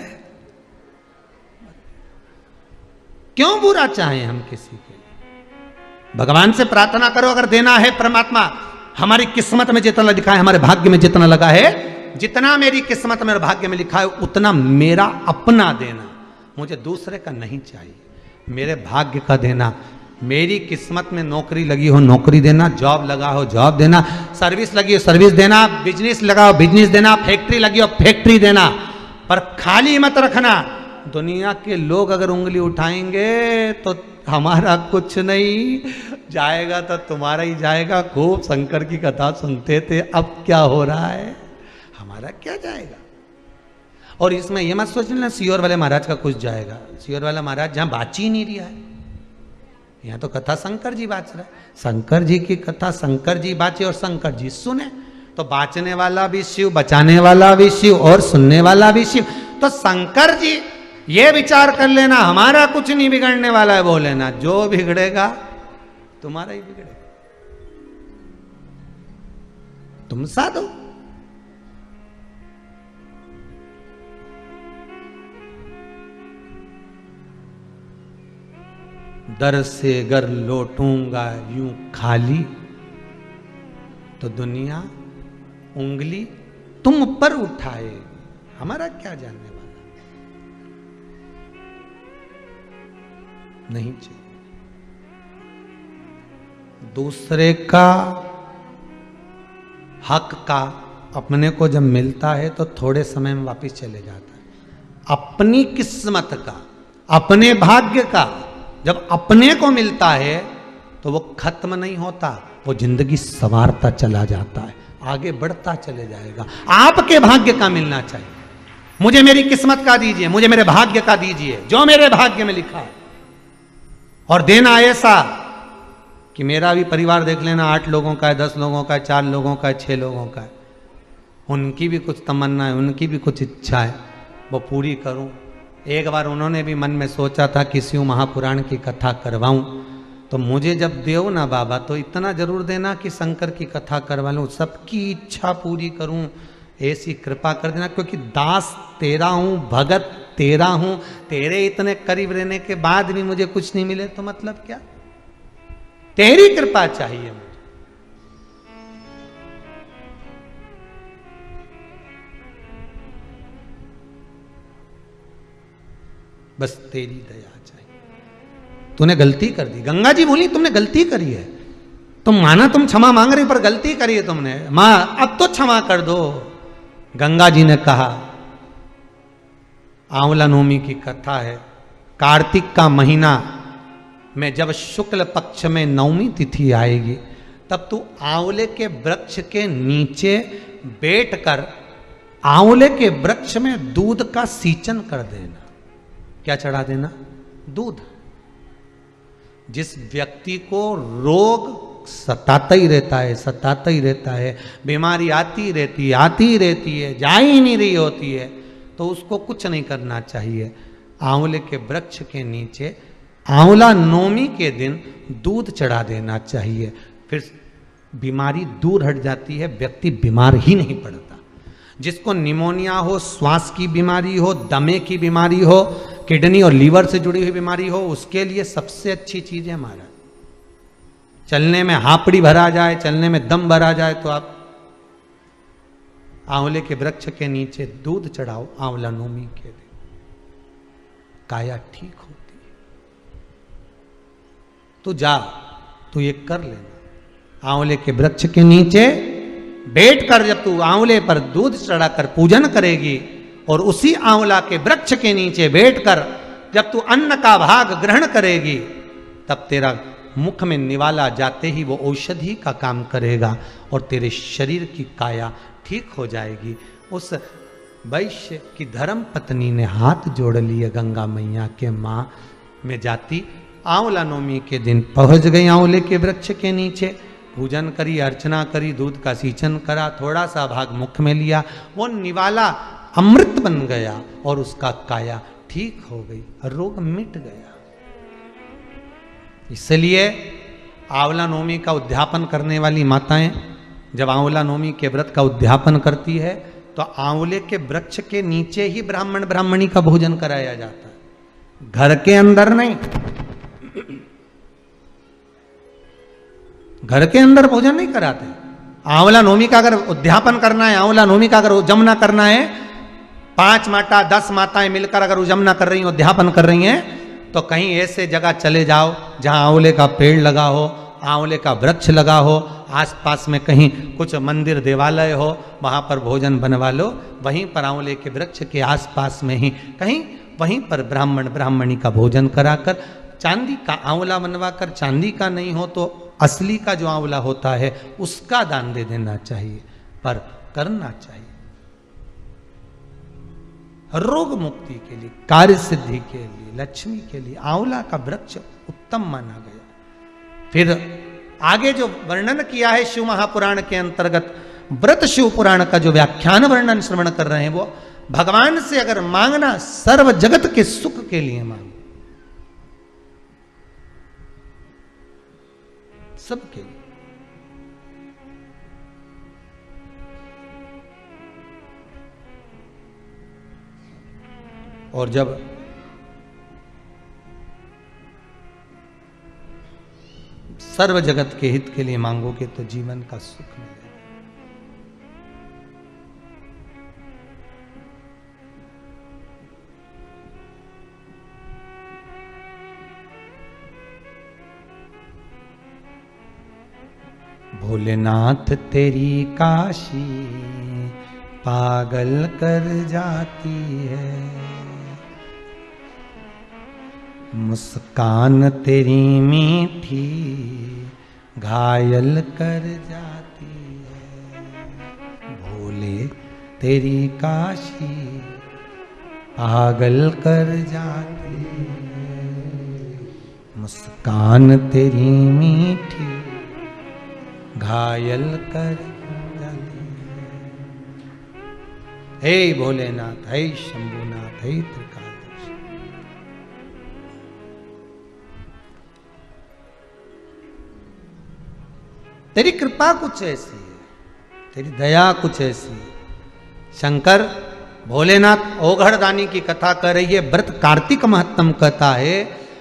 क्यों बुरा चाहें हम किसी के लिए? भगवान से प्रार्थना करो, अगर देना है परमात्मा, हमारी किस्मत में जितना लिखा है, हमारे भाग्य में जितना लगा है, जितना मेरी किस्मत में और भाग्य में लिखा है उतना मेरा अपना देना, मुझे दूसरे का नहीं चाहिए। मेरे भाग्य का देना, मेरी किस्मत में नौकरी लगी हो नौकरी देना, जॉब लगा हो जॉब देना, सर्विस लगी हो सर्विस देना, बिजनेस लगा हो बिजनेस देना, फैक्ट्री लगी हो फैक्ट्री देना, पर खाली मत रखना। दुनिया के लोग अगर उंगली उठाएंगे तो हमारा कुछ नहीं जाएगा, तो तुम्हारा ही जाएगा। खूब शंकर की कथा सुनते थे, अब क्या हो रहा है, हमारा क्या जाएगा। और इसमें यह मत सोचना सियोर वाले महाराज का कुछ जाएगा। सियोर वाला महाराज जहां बाची ही नहीं रहा है, यहाँ तो कथा शंकर जी बाच रहा है। शंकर जी की कथा शंकर जी बाचे और शंकर जी सुने, तो बाचने वाला भी शिव, बचाने वाला भी शिव, और सुनने वाला भी शिव। तो शंकर जी ये विचार कर लेना, हमारा कुछ नहीं बिगड़ने वाला है, बोल लेना जो बिगड़ेगा तुम्हारा ही बिगड़ेगा, तुम साधो। दर से अगर लौटूंगा यूं खाली, तो दुनिया उंगली तुम पर उठाए, हमारा क्या जानने वाला। नहीं चाहिए। दूसरे का हक का अपने को जब मिलता है तो थोड़े समय में वापस चले जाता है। अपनी किस्मत का, अपने भाग्य का जब अपने को मिलता है तो वो खत्म नहीं होता, वो जिंदगी संवारता चला जाता है, आगे बढ़ता चले जाएगा। आपके भाग्य का मिलना चाहिए। मुझे मेरी किस्मत का दीजिए, मुझे मेरे भाग्य का दीजिए, जो मेरे भाग्य में लिखा है। और देना ऐसा कि मेरा भी परिवार देख लेना, 8 लोगों का है, 10 लोगों का है, 4 लोगों का है, 6 लोगों का है, उनकी भी कुछ तमन्ना है, उनकी भी कुछ इच्छा है, वो पूरी करूं। एक बार उन्होंने भी मन में सोचा था कि शिव महापुराण की कथा करवाऊं, तो मुझे जब देव ना बाबा तो इतना जरूर देना कि शंकर की कथा करवा लूं, सबकी इच्छा पूरी करूं, ऐसी कृपा कर देना। क्योंकि दास तेरा हूं, भगत तेरा हूं, तेरे इतने करीब रहने के बाद भी मुझे कुछ नहीं मिले तो मतलब क्या, तेरी कृपा चाहिए मुझे। बस तेरी दया चाहिए। तूने गलती कर दी, गंगा जी बोली तुमने गलती करी है, तुम माना तुम क्षमा मांग रही, पर गलती करी है तुमने, मां अब तो क्षमा कर दो। गंगा जी ने कहा, आंवला नवमी की कथा है, कार्तिक का महीना में जब शुक्ल पक्ष में नवमी तिथि आएगी, तब तू आंवले के वृक्ष के नीचे बैठकर आंवले के वृक्ष में दूध का सींचन कर देना। क्या चढ़ा देना? दूध। जिस व्यक्ति को रोग सताता ही रहता है, सताता ही रहता है, बीमारी आती रहती है, जा ही नहीं रही होती है, तो उसको कुछ नहीं करना चाहिए। आंवले के वृक्ष के नीचे आंवला नवमी के दिन दूध चढ़ा देना चाहिए, फिर बीमारी दूर हट जाती है, व्यक्ति बीमार ही नहीं पड़ता। जिसको निमोनिया हो, श्वास की बीमारी हो, दमे की बीमारी हो, किडनी और लीवर से जुड़ी हुई बीमारी हो, उसके लिए सबसे अच्छी चीज है हमारा, चलने में हापड़ी भरा जाए, चलने में दम भरा जाए, तो आप आंवले के वृक्ष के नीचे दूध चढ़ाओ आंवला नवमी के दिन, काया ठीक होती है। तू जा, तू ये कर लेना। आंवले के वृक्ष के नीचे बैठकर जब तू आंवले पर दूध चढ़ाकर पूजन करेगी, और उसी आंवला के वृक्ष के नीचे बैठकर जब तू अन्न का भाग ग्रहण करेगी, तब तेरा मुख में निवाला जाते ही वो औषधि का काम करेगा और तेरे शरीर की काया ठीक हो जाएगी। उस वैश्य की धर्म पत्नी ने हाथ जोड़ लिए गंगा मैया के माँ में जाती, आंवला नवमी के दिन पहुंच गई आंवले के वृक्ष के नीचे, पूजन करी, अर्चना करी, दूध का सींचन करा, थोड़ा सा भाग मुख में लिया, वो निवाला अमृत बन गया और उसका काया ठीक हो गई, रोग मिट गया। इसलिए आंवला नवमी का उद्यापन करने वाली माताएं जब आंवला नवमी के व्रत का उद्यापन करती है तो आंवले के वृक्ष के नीचे ही ब्राह्मण ब्राह्मणी का भोजन कराया जाता है, घर के अंदर नहीं। घर के अंदर भोजन नहीं कराते। आंवला नवमी का अगर उद्यापन करना है, आंवला नवमी का अगर उजमना करना है, 5 माता 10 माताएं मिलकर अगर उजमना कर रही हैं, उद्यापन कर रही हैं, तो कहीं ऐसे जगह चले जाओ जहां आंवले का पेड़ लगा हो, आंवले का वृक्ष लगा हो, आसपास में कहीं कुछ मंदिर देवालय हो, वहां पर भोजन बनवा लो। वहीं पर आंवले के वृक्ष के आसपास में ही कहीं वहीं पर ब्राह्मण ब्राह्मणी का भोजन कराकर चांदी का आंवला बनवाकर, चांदी का नहीं हो तो असली का जो आंवला होता है उसका दान दे देना चाहिए, पर करना चाहिए रोग मुक्ति के लिए, कार्य सिद्धि के लिए, लक्ष्मी के लिए आंवला का वृक्ष उत्तम माना गया। फिर आगे जो वर्णन किया है शिव महापुराण के अंतर्गत, व्रत शिव पुराण का जो व्याख्यान वर्णन श्रवण कर रहे हैं, वो भगवान से अगर मांगना सर्व जगत के सुख के लिए मांगो, सबके लिए। और जब सर्व जगत के हित के लिए मांगोगे तो जीवन का सुख मिलेगा। भोलेनाथ तेरी काशी पागल कर जाती है, मुस्कान तेरी मीठी घायल कर जाती है। भोले तेरी काशी पागल कर जाती है, मुस्कान तेरी मीठी घायल कर जाती है। हे भोलेनाथ, हे शंभुनाथ, हे त्रिकालदर्शी, तेरी कृपा कुछ ऐसी है, तेरी दया कुछ ऐसी है। शंकर भोलेनाथ ओघड़दानी की कथा कर रही है। व्रत कार्तिक महत्तम कहता है,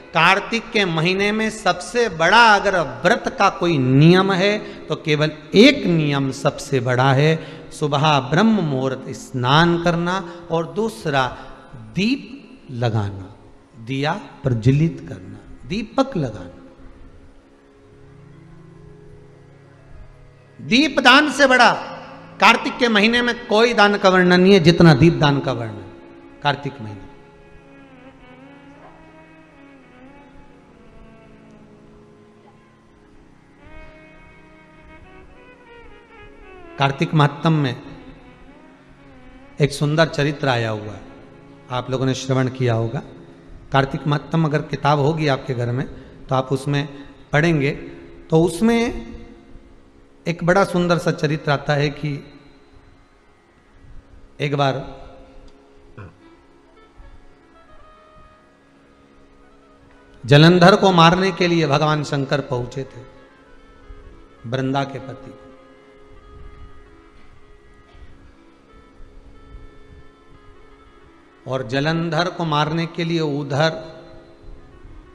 कार्तिक के महीने में सबसे बड़ा अगर व्रत का कोई नियम है तो केवल एक नियम सबसे बड़ा है, सुबह ब्रह्म मुहूर्त स्नान करना और दूसरा दीप लगाना, दिया प्रज्वलित करना, दीपक लगाना। दीप दान से बड़ा कार्तिक के महीने में कोई दान का वर्णन नहीं है जितना दीप दान का वर्णन कार्तिक महीने। कार्तिक महात्म में एक सुंदर चरित्र आया हुआ है, आप लोगों ने श्रवण किया होगा। कार्तिक महात्म अगर किताब होगी आपके घर में तो आप उसमें पढ़ेंगे तो उसमें एक बड़ा सुंदर सा चरित्र आता है कि एक बार जलंधर को मारने के लिए भगवान शंकर पहुंचे थे, वृंदा के पति। और जलंधर को मारने के लिए उधर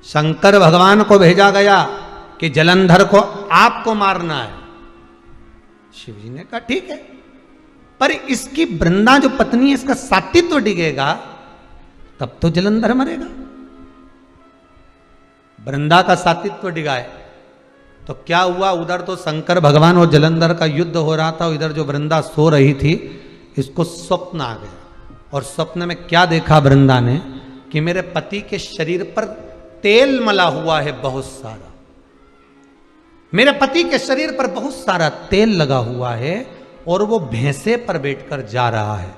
शंकर भगवान को भेजा गया कि जलंधर को आपको मारना है। शिव जी ने कहा ठीक है, पर इसकी वृंदा जो पत्नी है इसका सातित्व डिगेगा तब तो जलंधर मरेगा। वृंदा का सातित्व डिगाए तो क्या हुआ, उधर तो शंकर भगवान और जलंधर का युद्ध हो रहा था, इधर जो वृंदा सो रही थी इसको स्वप्न आ गया। और स्वप्न में क्या देखा वृंदा ने कि मेरे पति के शरीर पर तेल मला हुआ है बहुत सारा, मेरे पति के शरीर पर बहुत सारा तेल लगा हुआ है और वो भैंसे पर बैठकर जा रहा है।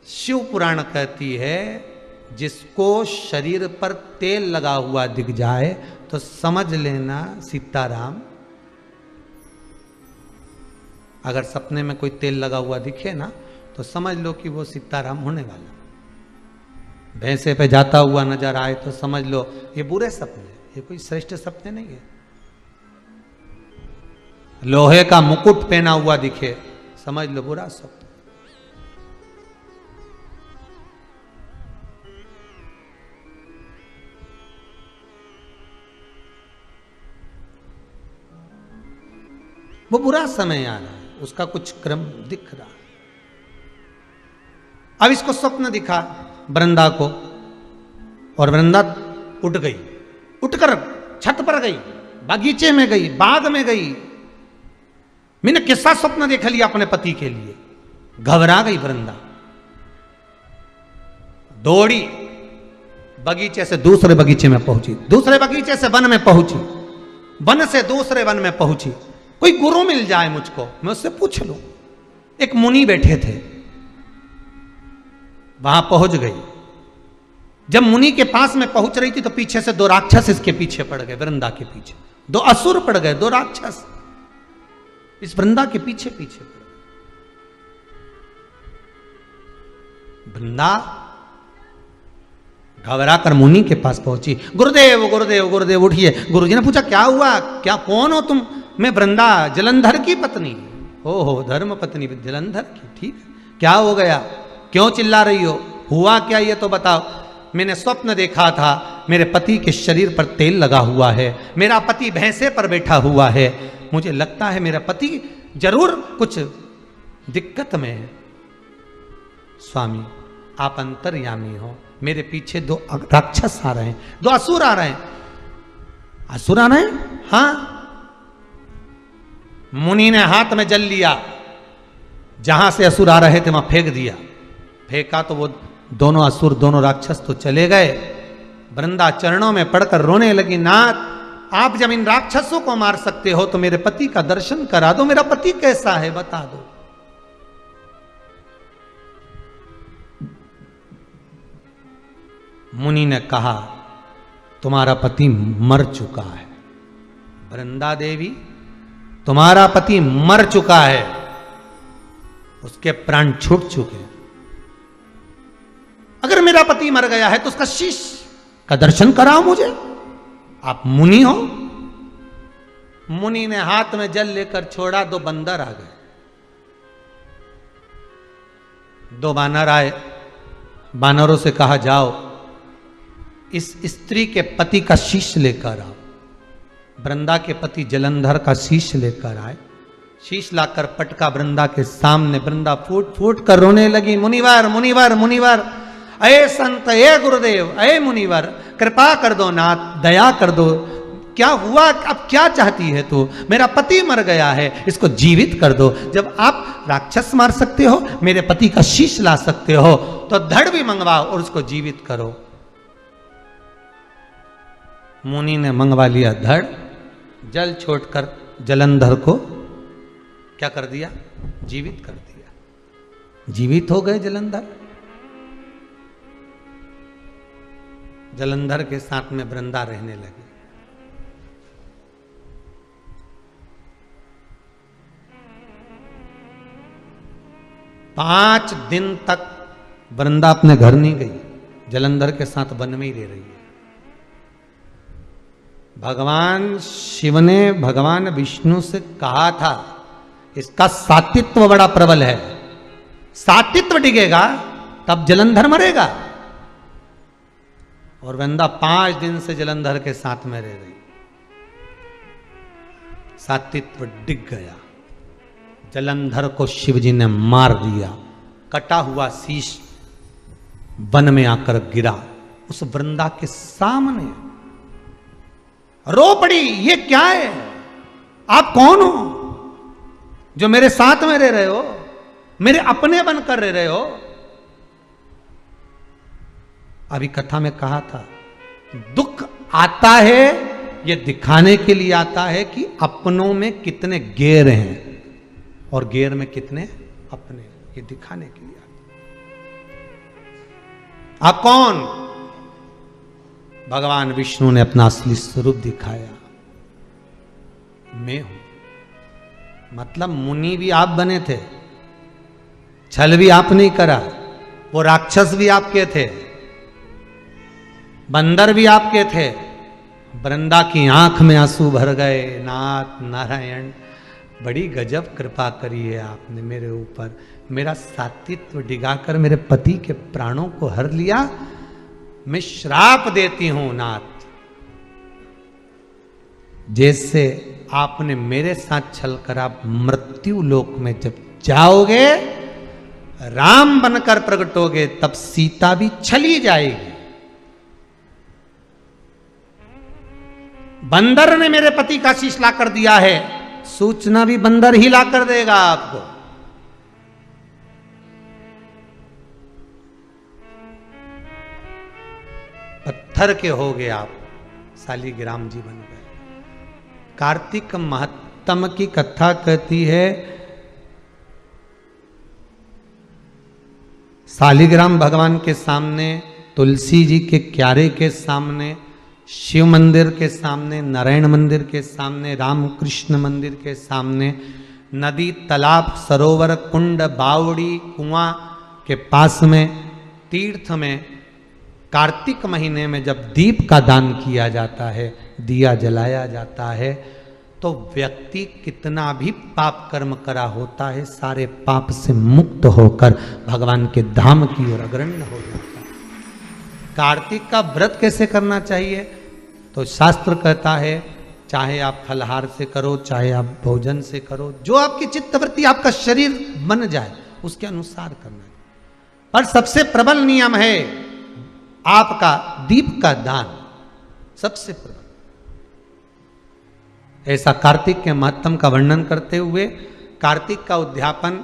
शिव पुराण कहती है जिसको शरीर पर तेल लगा हुआ दिख जाए तो समझ लेना सीताराम। अगर सपने में कोई तेल लगा हुआ दिखे ना तो समझ लो कि वो सीताराम होने वाला। भैंसे पे जाता हुआ नजर आए तो समझ लो ये बुरे सपने, ये कोई श्रेष्ठ सपने नहीं है। लोहे का मुकुट पहना हुआ दिखे, समझ लो बुरा सपना। वो बुरा समय आ रहा है, उसका कुछ क्रम दिख रहा है। अब इसको स्वप्न दिखा वृंदा को, और वृंदा उठ गई, उठकर छत पर गई, बगीचे में गई, बाग में गई। मैंने किस्सा स्वप्न देख लिया अपने पति के लिए। घबरा गई वृंदा, दौड़ी, बगीचे से दूसरे बगीचे में पहुंची, दूसरे बगीचे से वन में पहुंची, वन से दूसरे वन में पहुंची। कोई गुरु मिल जाए मुझको, मैं उससे पूछ लूं। एक मुनि बैठे थे, वहां पहुंच गई। जब मुनि के पास में पहुंच रही थी तो पीछे से दो राक्षस इसके पीछे पड़ गए, वृंदा के पीछे दो असुर पड़ गए, दो राक्षस इस वृंदा के पीछे पीछे पड़ गए। वृंदा घबरा कर मुनि के पास पहुंची। गुरुदेव गुरुदेव गुरुदेव उठिए। गुरुजी ने पूछा क्या हुआ, क्या कौन हो तुम? मैं वृंदा, जलंधर की पत्नी। हो धर्म पत्नी जलंधर की, ठीक है। क्या हो गया, क्यों चिल्ला रही हो, हुआ क्या ये तो बताओ। मैंने स्वप्न देखा था, मेरे पति के शरीर पर तेल लगा हुआ है, मेरा पति भैंसे पर बैठा हुआ है, मुझे लगता है मेरा पति जरूर कुछ दिक्कत में है। स्वामी आप अंतर्यामी हो, मेरे पीछे दो राक्षस आ रहे हैं, दो असुर आ रहे हैं। असुर आ रहे हैं? हाँ। मुनि ने हाथ में जल लिया, जहां से असुर आ रहे थे वहां फेंक दिया। फेंका तो वो दोनों असुर, दोनों राक्षस तो चले गए। वृंदा चरणों में पड़कर रोने लगी, नाथ आप जब इन राक्षसों को मार सकते हो तो मेरे पति का दर्शन करा दो, मेरा पति कैसा है बता दो। मुनि ने कहा तुम्हारा पति मर चुका है। वृंदा देवी तुम्हारा पति मर चुका है, उसके प्राण छूट चुके हैं। अगर मेरा पति मर गया है तो उसका शीश का दर्शन कराओ मुझे। आप मुनि हो। मुनि ने हाथ में जल लेकर छोड़ा, दो बंदर आ गए, दो बानर आए। बानरों से कहा जाओ इस स्त्री के पति का शीश लेकर आओ। वृंदा के पति जलंधर का शीश लेकर आए। शीश लाकर पटका वृंदा के सामने। वृंदा फूट फूट कर रोने लगी, मुनिवर मुनिवर मुनिवर, अये संत, अये गुरुदेव, अये मुनिवर, कृपा कर दो नाथ, दया कर दो। क्या हुआ, अब क्या चाहती है तू? मेरा पति मर गया है, इसको जीवित कर दो। जब आप राक्षस मार सकते हो, मेरे पति का शीश ला सकते हो, तो धड़ भी मंगवाओ और उसको जीवित करो। मुनि ने मंगवा लिया धड़। जल छोड़कर जलंधर को क्या कर दिया? जीवित कर दिया। जीवित हो गए जलंधर। जलंधर के साथ में वृंदा रहने लगी। पांच दिन तक वृंदा अपने घर नहीं गई, जलंधर के साथ वन में ही रह रही है। भगवान शिव ने भगवान विष्णु से कहा था इसका सात्वित्व बड़ा प्रबल है, सात्वित्व डिगेगा तब जलंधर मरेगा। और वृंदा 5 दिन से जलंधर के साथ में रह रही। सात्वित्व डिग गया। जलंधर को शिवजी ने मार दिया। कटा हुआ शीश वन में आकर गिरा उस वृंदा के सामने। रो पड़ी, ये क्या है? आप कौन हो जो मेरे साथ में रह रहे हो, मेरे अपने बनकर रह रहे हो? अभी कथा में कहा था दुख आता है ये दिखाने के लिए आता है कि अपनों में कितने गैर हैं और गैर में कितने अपने, ये दिखाने के लिए आता है। आप कौन? भगवान विष्णु ने अपना असली स्वरूप दिखाया, मैं हूं। मतलब मुनि भी आप बने थे, छल भी आपने ही करा, वो राक्षस भी आपके थे, बंदर भी आपके थे। वृंदा की आंख में आंसू भर गए। नाथ नारायण, बड़ी गजब कृपा करी है आपने मेरे ऊपर। मेरा सात्वित्व डिगाकर मेरे पति के प्राणों को हर लिया। मैं श्राप देती हूं नाथ, जैसे आपने मेरे साथ छल कर आप मृत्यु लोक में जब जाओगे, राम बनकर प्रकटोगे, तब सीता भी छली जाएगी। बंदर ने मेरे पति का शीश ला कर दिया है, सूचना भी बंदर ही ला कर देगा आपको। पत्थर के हो गए आप, शालिग्राम जी बन गए। कार्तिक महत्तम की कथा कहती है, शालिग्राम भगवान के सामने, तुलसी जी के क्यारे के सामने, शिव मंदिर के सामने, नारायण मंदिर के सामने, रामकृष्ण मंदिर के सामने, नदी, तालाब, सरोवर, कुंड, बावड़ी, कुआं के पास में, तीर्थ में, कार्तिक महीने में जब दीप का दान किया जाता है, दिया जलाया जाता है, तो व्यक्ति कितना भी पाप कर्म करा होता है, सारे पाप से मुक्त होकर भगवान के धाम की ओर अग्रणी हो जाता है। कार्तिक का व्रत कैसे करना चाहिए? तो शास्त्र कहता है, चाहे आप फलहार से करो, चाहे आप भोजन से करो, जो आपकी चित्तवृत्ति, आपका शरीर बन जाए उसके अनुसार करना है। पर सबसे प्रबल नियम है आपका दीप का दान, सबसे प्रबल। ऐसा कार्तिक के महत्तम का वर्णन करते हुए, कार्तिक का उद्यापन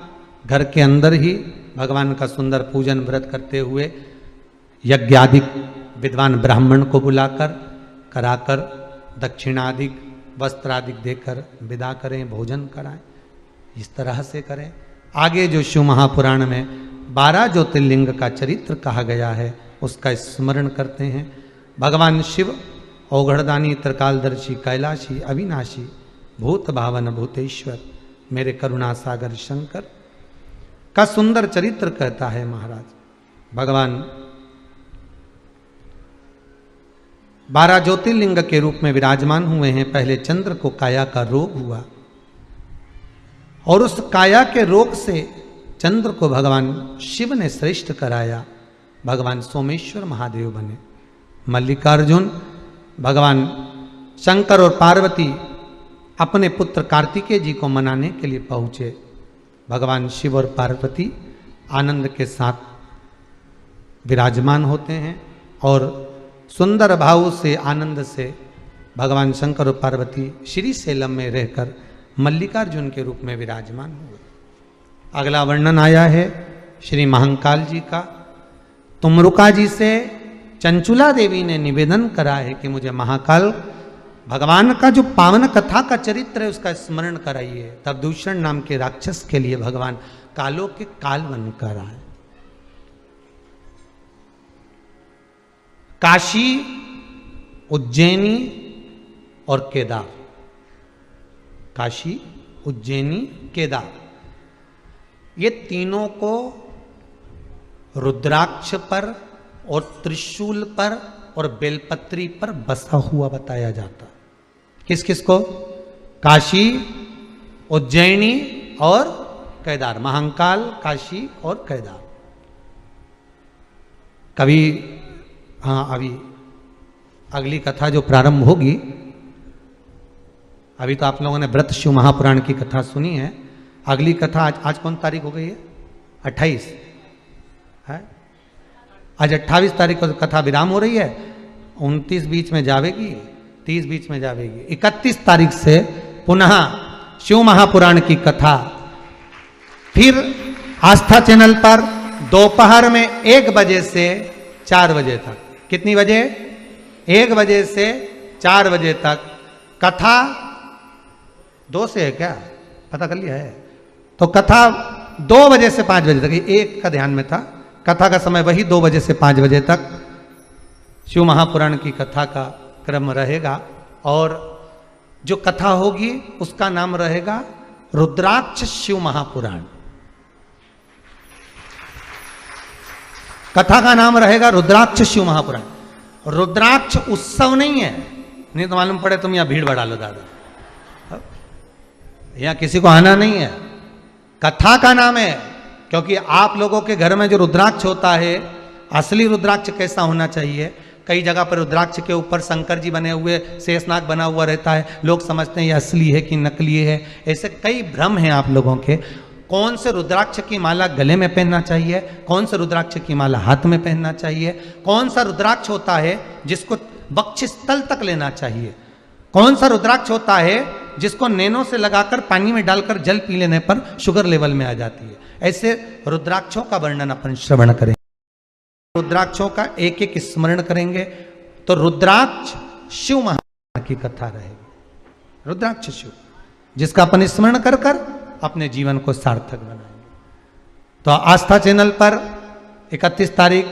घर के अंदर ही भगवान का सुंदर पूजन व्रत करते हुए, यज्ञादिक विद्वान ब्राह्मण को बुलाकर, कराकर, दक्षिणादिक, वस्त्रादिक देकर विदा करें, भोजन कराएं। इस तरह से करें। आगे जो शिव महापुराण में 12 ज्योतिर्लिंग का चरित्र कहा गया है, उसका स्मरण करते हैं। भगवान शिव औघड़दानी, त्रिकालदर्शी, कैलाशी, अविनाशी, भूत भावन भूतेश्वर, मेरे करुणा सागर शंकर का सुंदर चरित्र कहता है महाराज। भगवान 12 ज्योतिर्लिंग के रूप में विराजमान हुए हैं। पहले चंद्र को काया का रोग हुआ, और उस काया के रोग से चंद्र को भगवान शिव ने श्रेष्ठ कराया। भगवान सोमेश्वर महादेव बने। मल्लिकार्जुन, भगवान शंकर और पार्वती अपने पुत्र कार्तिकेय जी को मनाने के लिए पहुंचे। भगवान शिव और पार्वती आनंद के साथ विराजमान होते हैं, और सुंदर भाव से, आनंद से भगवान शंकर और पार्वती श्री शैलम में रहकर मल्लिकार्जुन के रूप में विराजमान हुए। अगला वर्णन आया है श्री महाकाल जी का। तुमरुका जी से चंचुला देवी ने निवेदन करा है कि मुझे महाकाल भगवान का जो पावन कथा का चरित्र है उसका स्मरण कराइए। तब दूषण नाम के राक्षस के लिए भगवान कालों के काल बनकर आए। काशी, उज्जैनी और केदार, काशी, उज्जैनी, केदार, ये तीनों को रुद्राक्ष पर और त्रिशूल पर और बेलपत्री पर बसा हुआ बताया जाता है। किस किस को? काशी, उज्जैनी और केदार। महाकाल, काशी और केदार। कभी अभी अगली कथा जो प्रारंभ होगी, अभी तो आप लोगों ने व्रत शिव महापुराण की कथा सुनी है। अगली कथा आज कौन तारीख हो गई है? 28 है। आज 28 तारीख को कथा विराम हो रही है। 29 बीच में जावेगी, 30 बीच में जावेगी। 31 तारीख से पुनः शिव महापुराण की कथा फिर आस्था चैनल पर दोपहर में 1 बजे से 4 बजे तक। कितनी बजे? 1 बजे से 4 बजे तक कथा। 2 से है क्या? पता कर लिया है? तो कथा 2 बजे से 5 बजे तक, 1 का ध्यान में था। कथा का समय वही 2 बजे से 5 बजे तक शिव महापुराण की कथा का क्रम रहेगा। और जो कथा होगी उसका नाम रहेगा रुद्राक्ष शिव महापुराण। कथा का नाम रहेगा रुद्राक्ष शिव महापुराण। रुद्राक्ष उत्सव नहीं है, नहीं तो मालूम पड़े तुम यहाँ भीड़ बढ़ा लो दादा, यहाँ किसी को आना नहीं है। कथा का नाम है, क्योंकि आप लोगों के घर में जो रुद्राक्ष होता है, असली रुद्राक्ष कैसा होना चाहिए। कई जगह पर रुद्राक्ष के ऊपर शंकर जी बने हुए, शेषनाग बना हुआ रहता है, लोग समझते हैं ये असली है कि नकली है। ऐसे कई भ्रम हैं आप लोगों के। कौन से रुद्राक्ष की माला गले में पहनना चाहिए, कौन से रुद्राक्ष की माला हाथ में पहनना चाहिए, कौन सा रुद्राक्ष होता है जिसको वक्षस्थल तक लेना चाहिए, कौन सा रुद्राक्ष होता है जिसको नैनो से लगाकर पानी में डालकर जल पी लेने पर शुगर लेवल में आ जाती है। ऐसे रुद्राक्षों का वर्णन अपन श्रवण करेंगे, रुद्राक्षों का एक एक स्मरण करेंगे। तो रुद्राक्ष शिव महापुराण की कथा रहेगी। रुद्राक्ष शिव, जिसका अपन स्मरण कर कर अपने जीवन को सार्थक बनाएंगे। तो आस्था चैनल पर 31 तारीख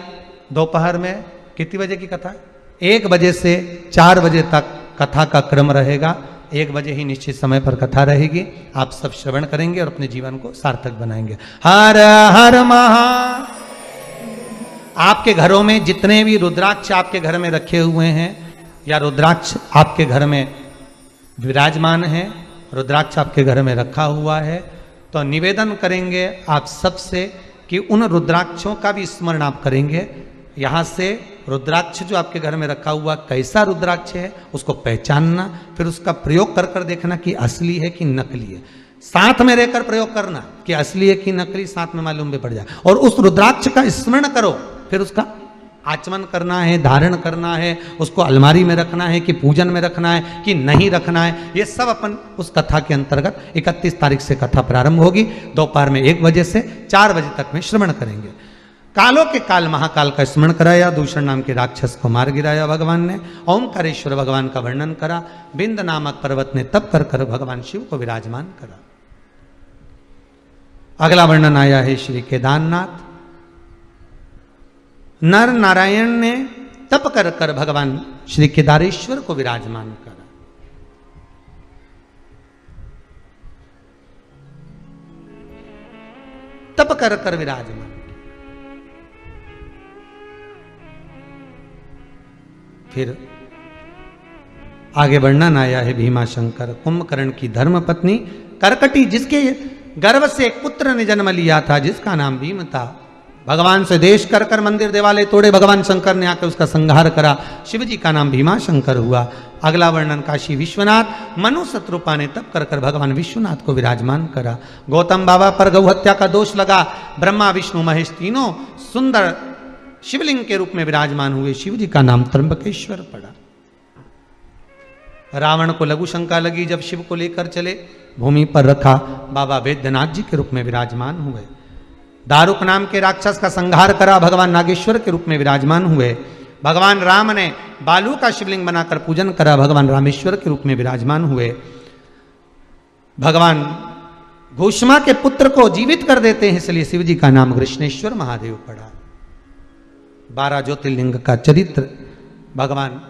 दोपहर में कितनी बजे की कथा है? 1 बजे से 4 बजे तक कथा का क्रम रहेगा। 1 बजे ही निश्चित समय पर कथा रहेगी। आप सब श्रवण करेंगे और अपने जीवन को सार्थक बनाएंगे। हर हर महा। आपके घरों में जितने भी रुद्राक्ष आपके घर में रखे हुए हैं या रुद्राक्ष आपके घर में विराजमान है, रुद्राक्ष आपके घर में रखा हुआ है, तो निवेदन करेंगे आप सबसे कि उन रुद्राक्षों का भी स्मरण आप करेंगे। यहाँ से रुद्राक्ष जो आपके घर में रखा हुआ कैसा रुद्राक्ष है उसको पहचानना, फिर उसका प्रयोग कर कर देखना कि असली है कि नकली है। साथ में रहकर प्रयोग करना कि असली है कि नकली, साथ में मालूम भी पड़ जाए। और उस रुद्राक्ष का स्मरण करो, फिर उसका आचमन करना है, धारण करना है, उसको अलमारी में रखना है कि पूजन में रखना है कि नहीं रखना है, ये सब अपन उस कथा के अंतर्गत 31 तारीख से कथा प्रारंभ होगी। दोपहर में 1 बजे से 4 बजे तक में श्रवण करेंगे। कालों के काल महाकाल का स्मरण कराया, दूषण नाम के राक्षस को मार गिराया भगवान ने, ओंकारेश्वर भगवान का वर्णन करा, बिंद नामक पर्वत ने तप कर कर भगवान शिव को विराजमान करा। अगला वर्णन आया है श्री केदारनाथ। नर नारायण ने तप कर कर भगवान श्री केदारेश्वर को विराजमान करा। तप कर कर विराजमान। फिर आगे वर्णन आया है भीमा शंकर, कुंभकर्ण की धर्म पत्नी करकटी, जिसके गर्भ से एक पुत्र ने जन्म लिया था जिसका नाम भीम था। भगवान से देश कर कर मंदिर देवालय तोड़े भगवान शंकर ने आकर उसका संहार करा। शिव जी का नाम भीमा शंकर हुआ। अगला वर्णन काशी विश्वनाथ, मनु शत्रुपा ने तप कर कर भगवान विश्वनाथ को विराजमान करा। गौतम बाबा पर गौ हत्या का दोष लगा, ब्रह्मा विष्णु महेश तीनों सुंदर शिवलिंग के रूप में विराजमान हुए। शिव जी का नाम त्र्यंबकेश्वर पड़ा। रावण को लघु शंका लगी, जब शिव को लेकर चले भूमि पर रखा, बाबा वैद्यनाथ जी के रूप में विराजमान हुए। दारुक नाम के राक्षस का संहार करा, भगवान नागेश्वर के रूप में विराजमान हुए। भगवान राम ने बालू का शिवलिंग बनाकर पूजन करा, भगवान रामेश्वर के रूप में विराजमान हुए। भगवान घोषमा के पुत्र को जीवित कर देते हैं, इसलिए शिव जी का नाम कृष्णेश्वर महादेव पड़ा। 12 ज्योतिर्लिंग का चरित्र भगवान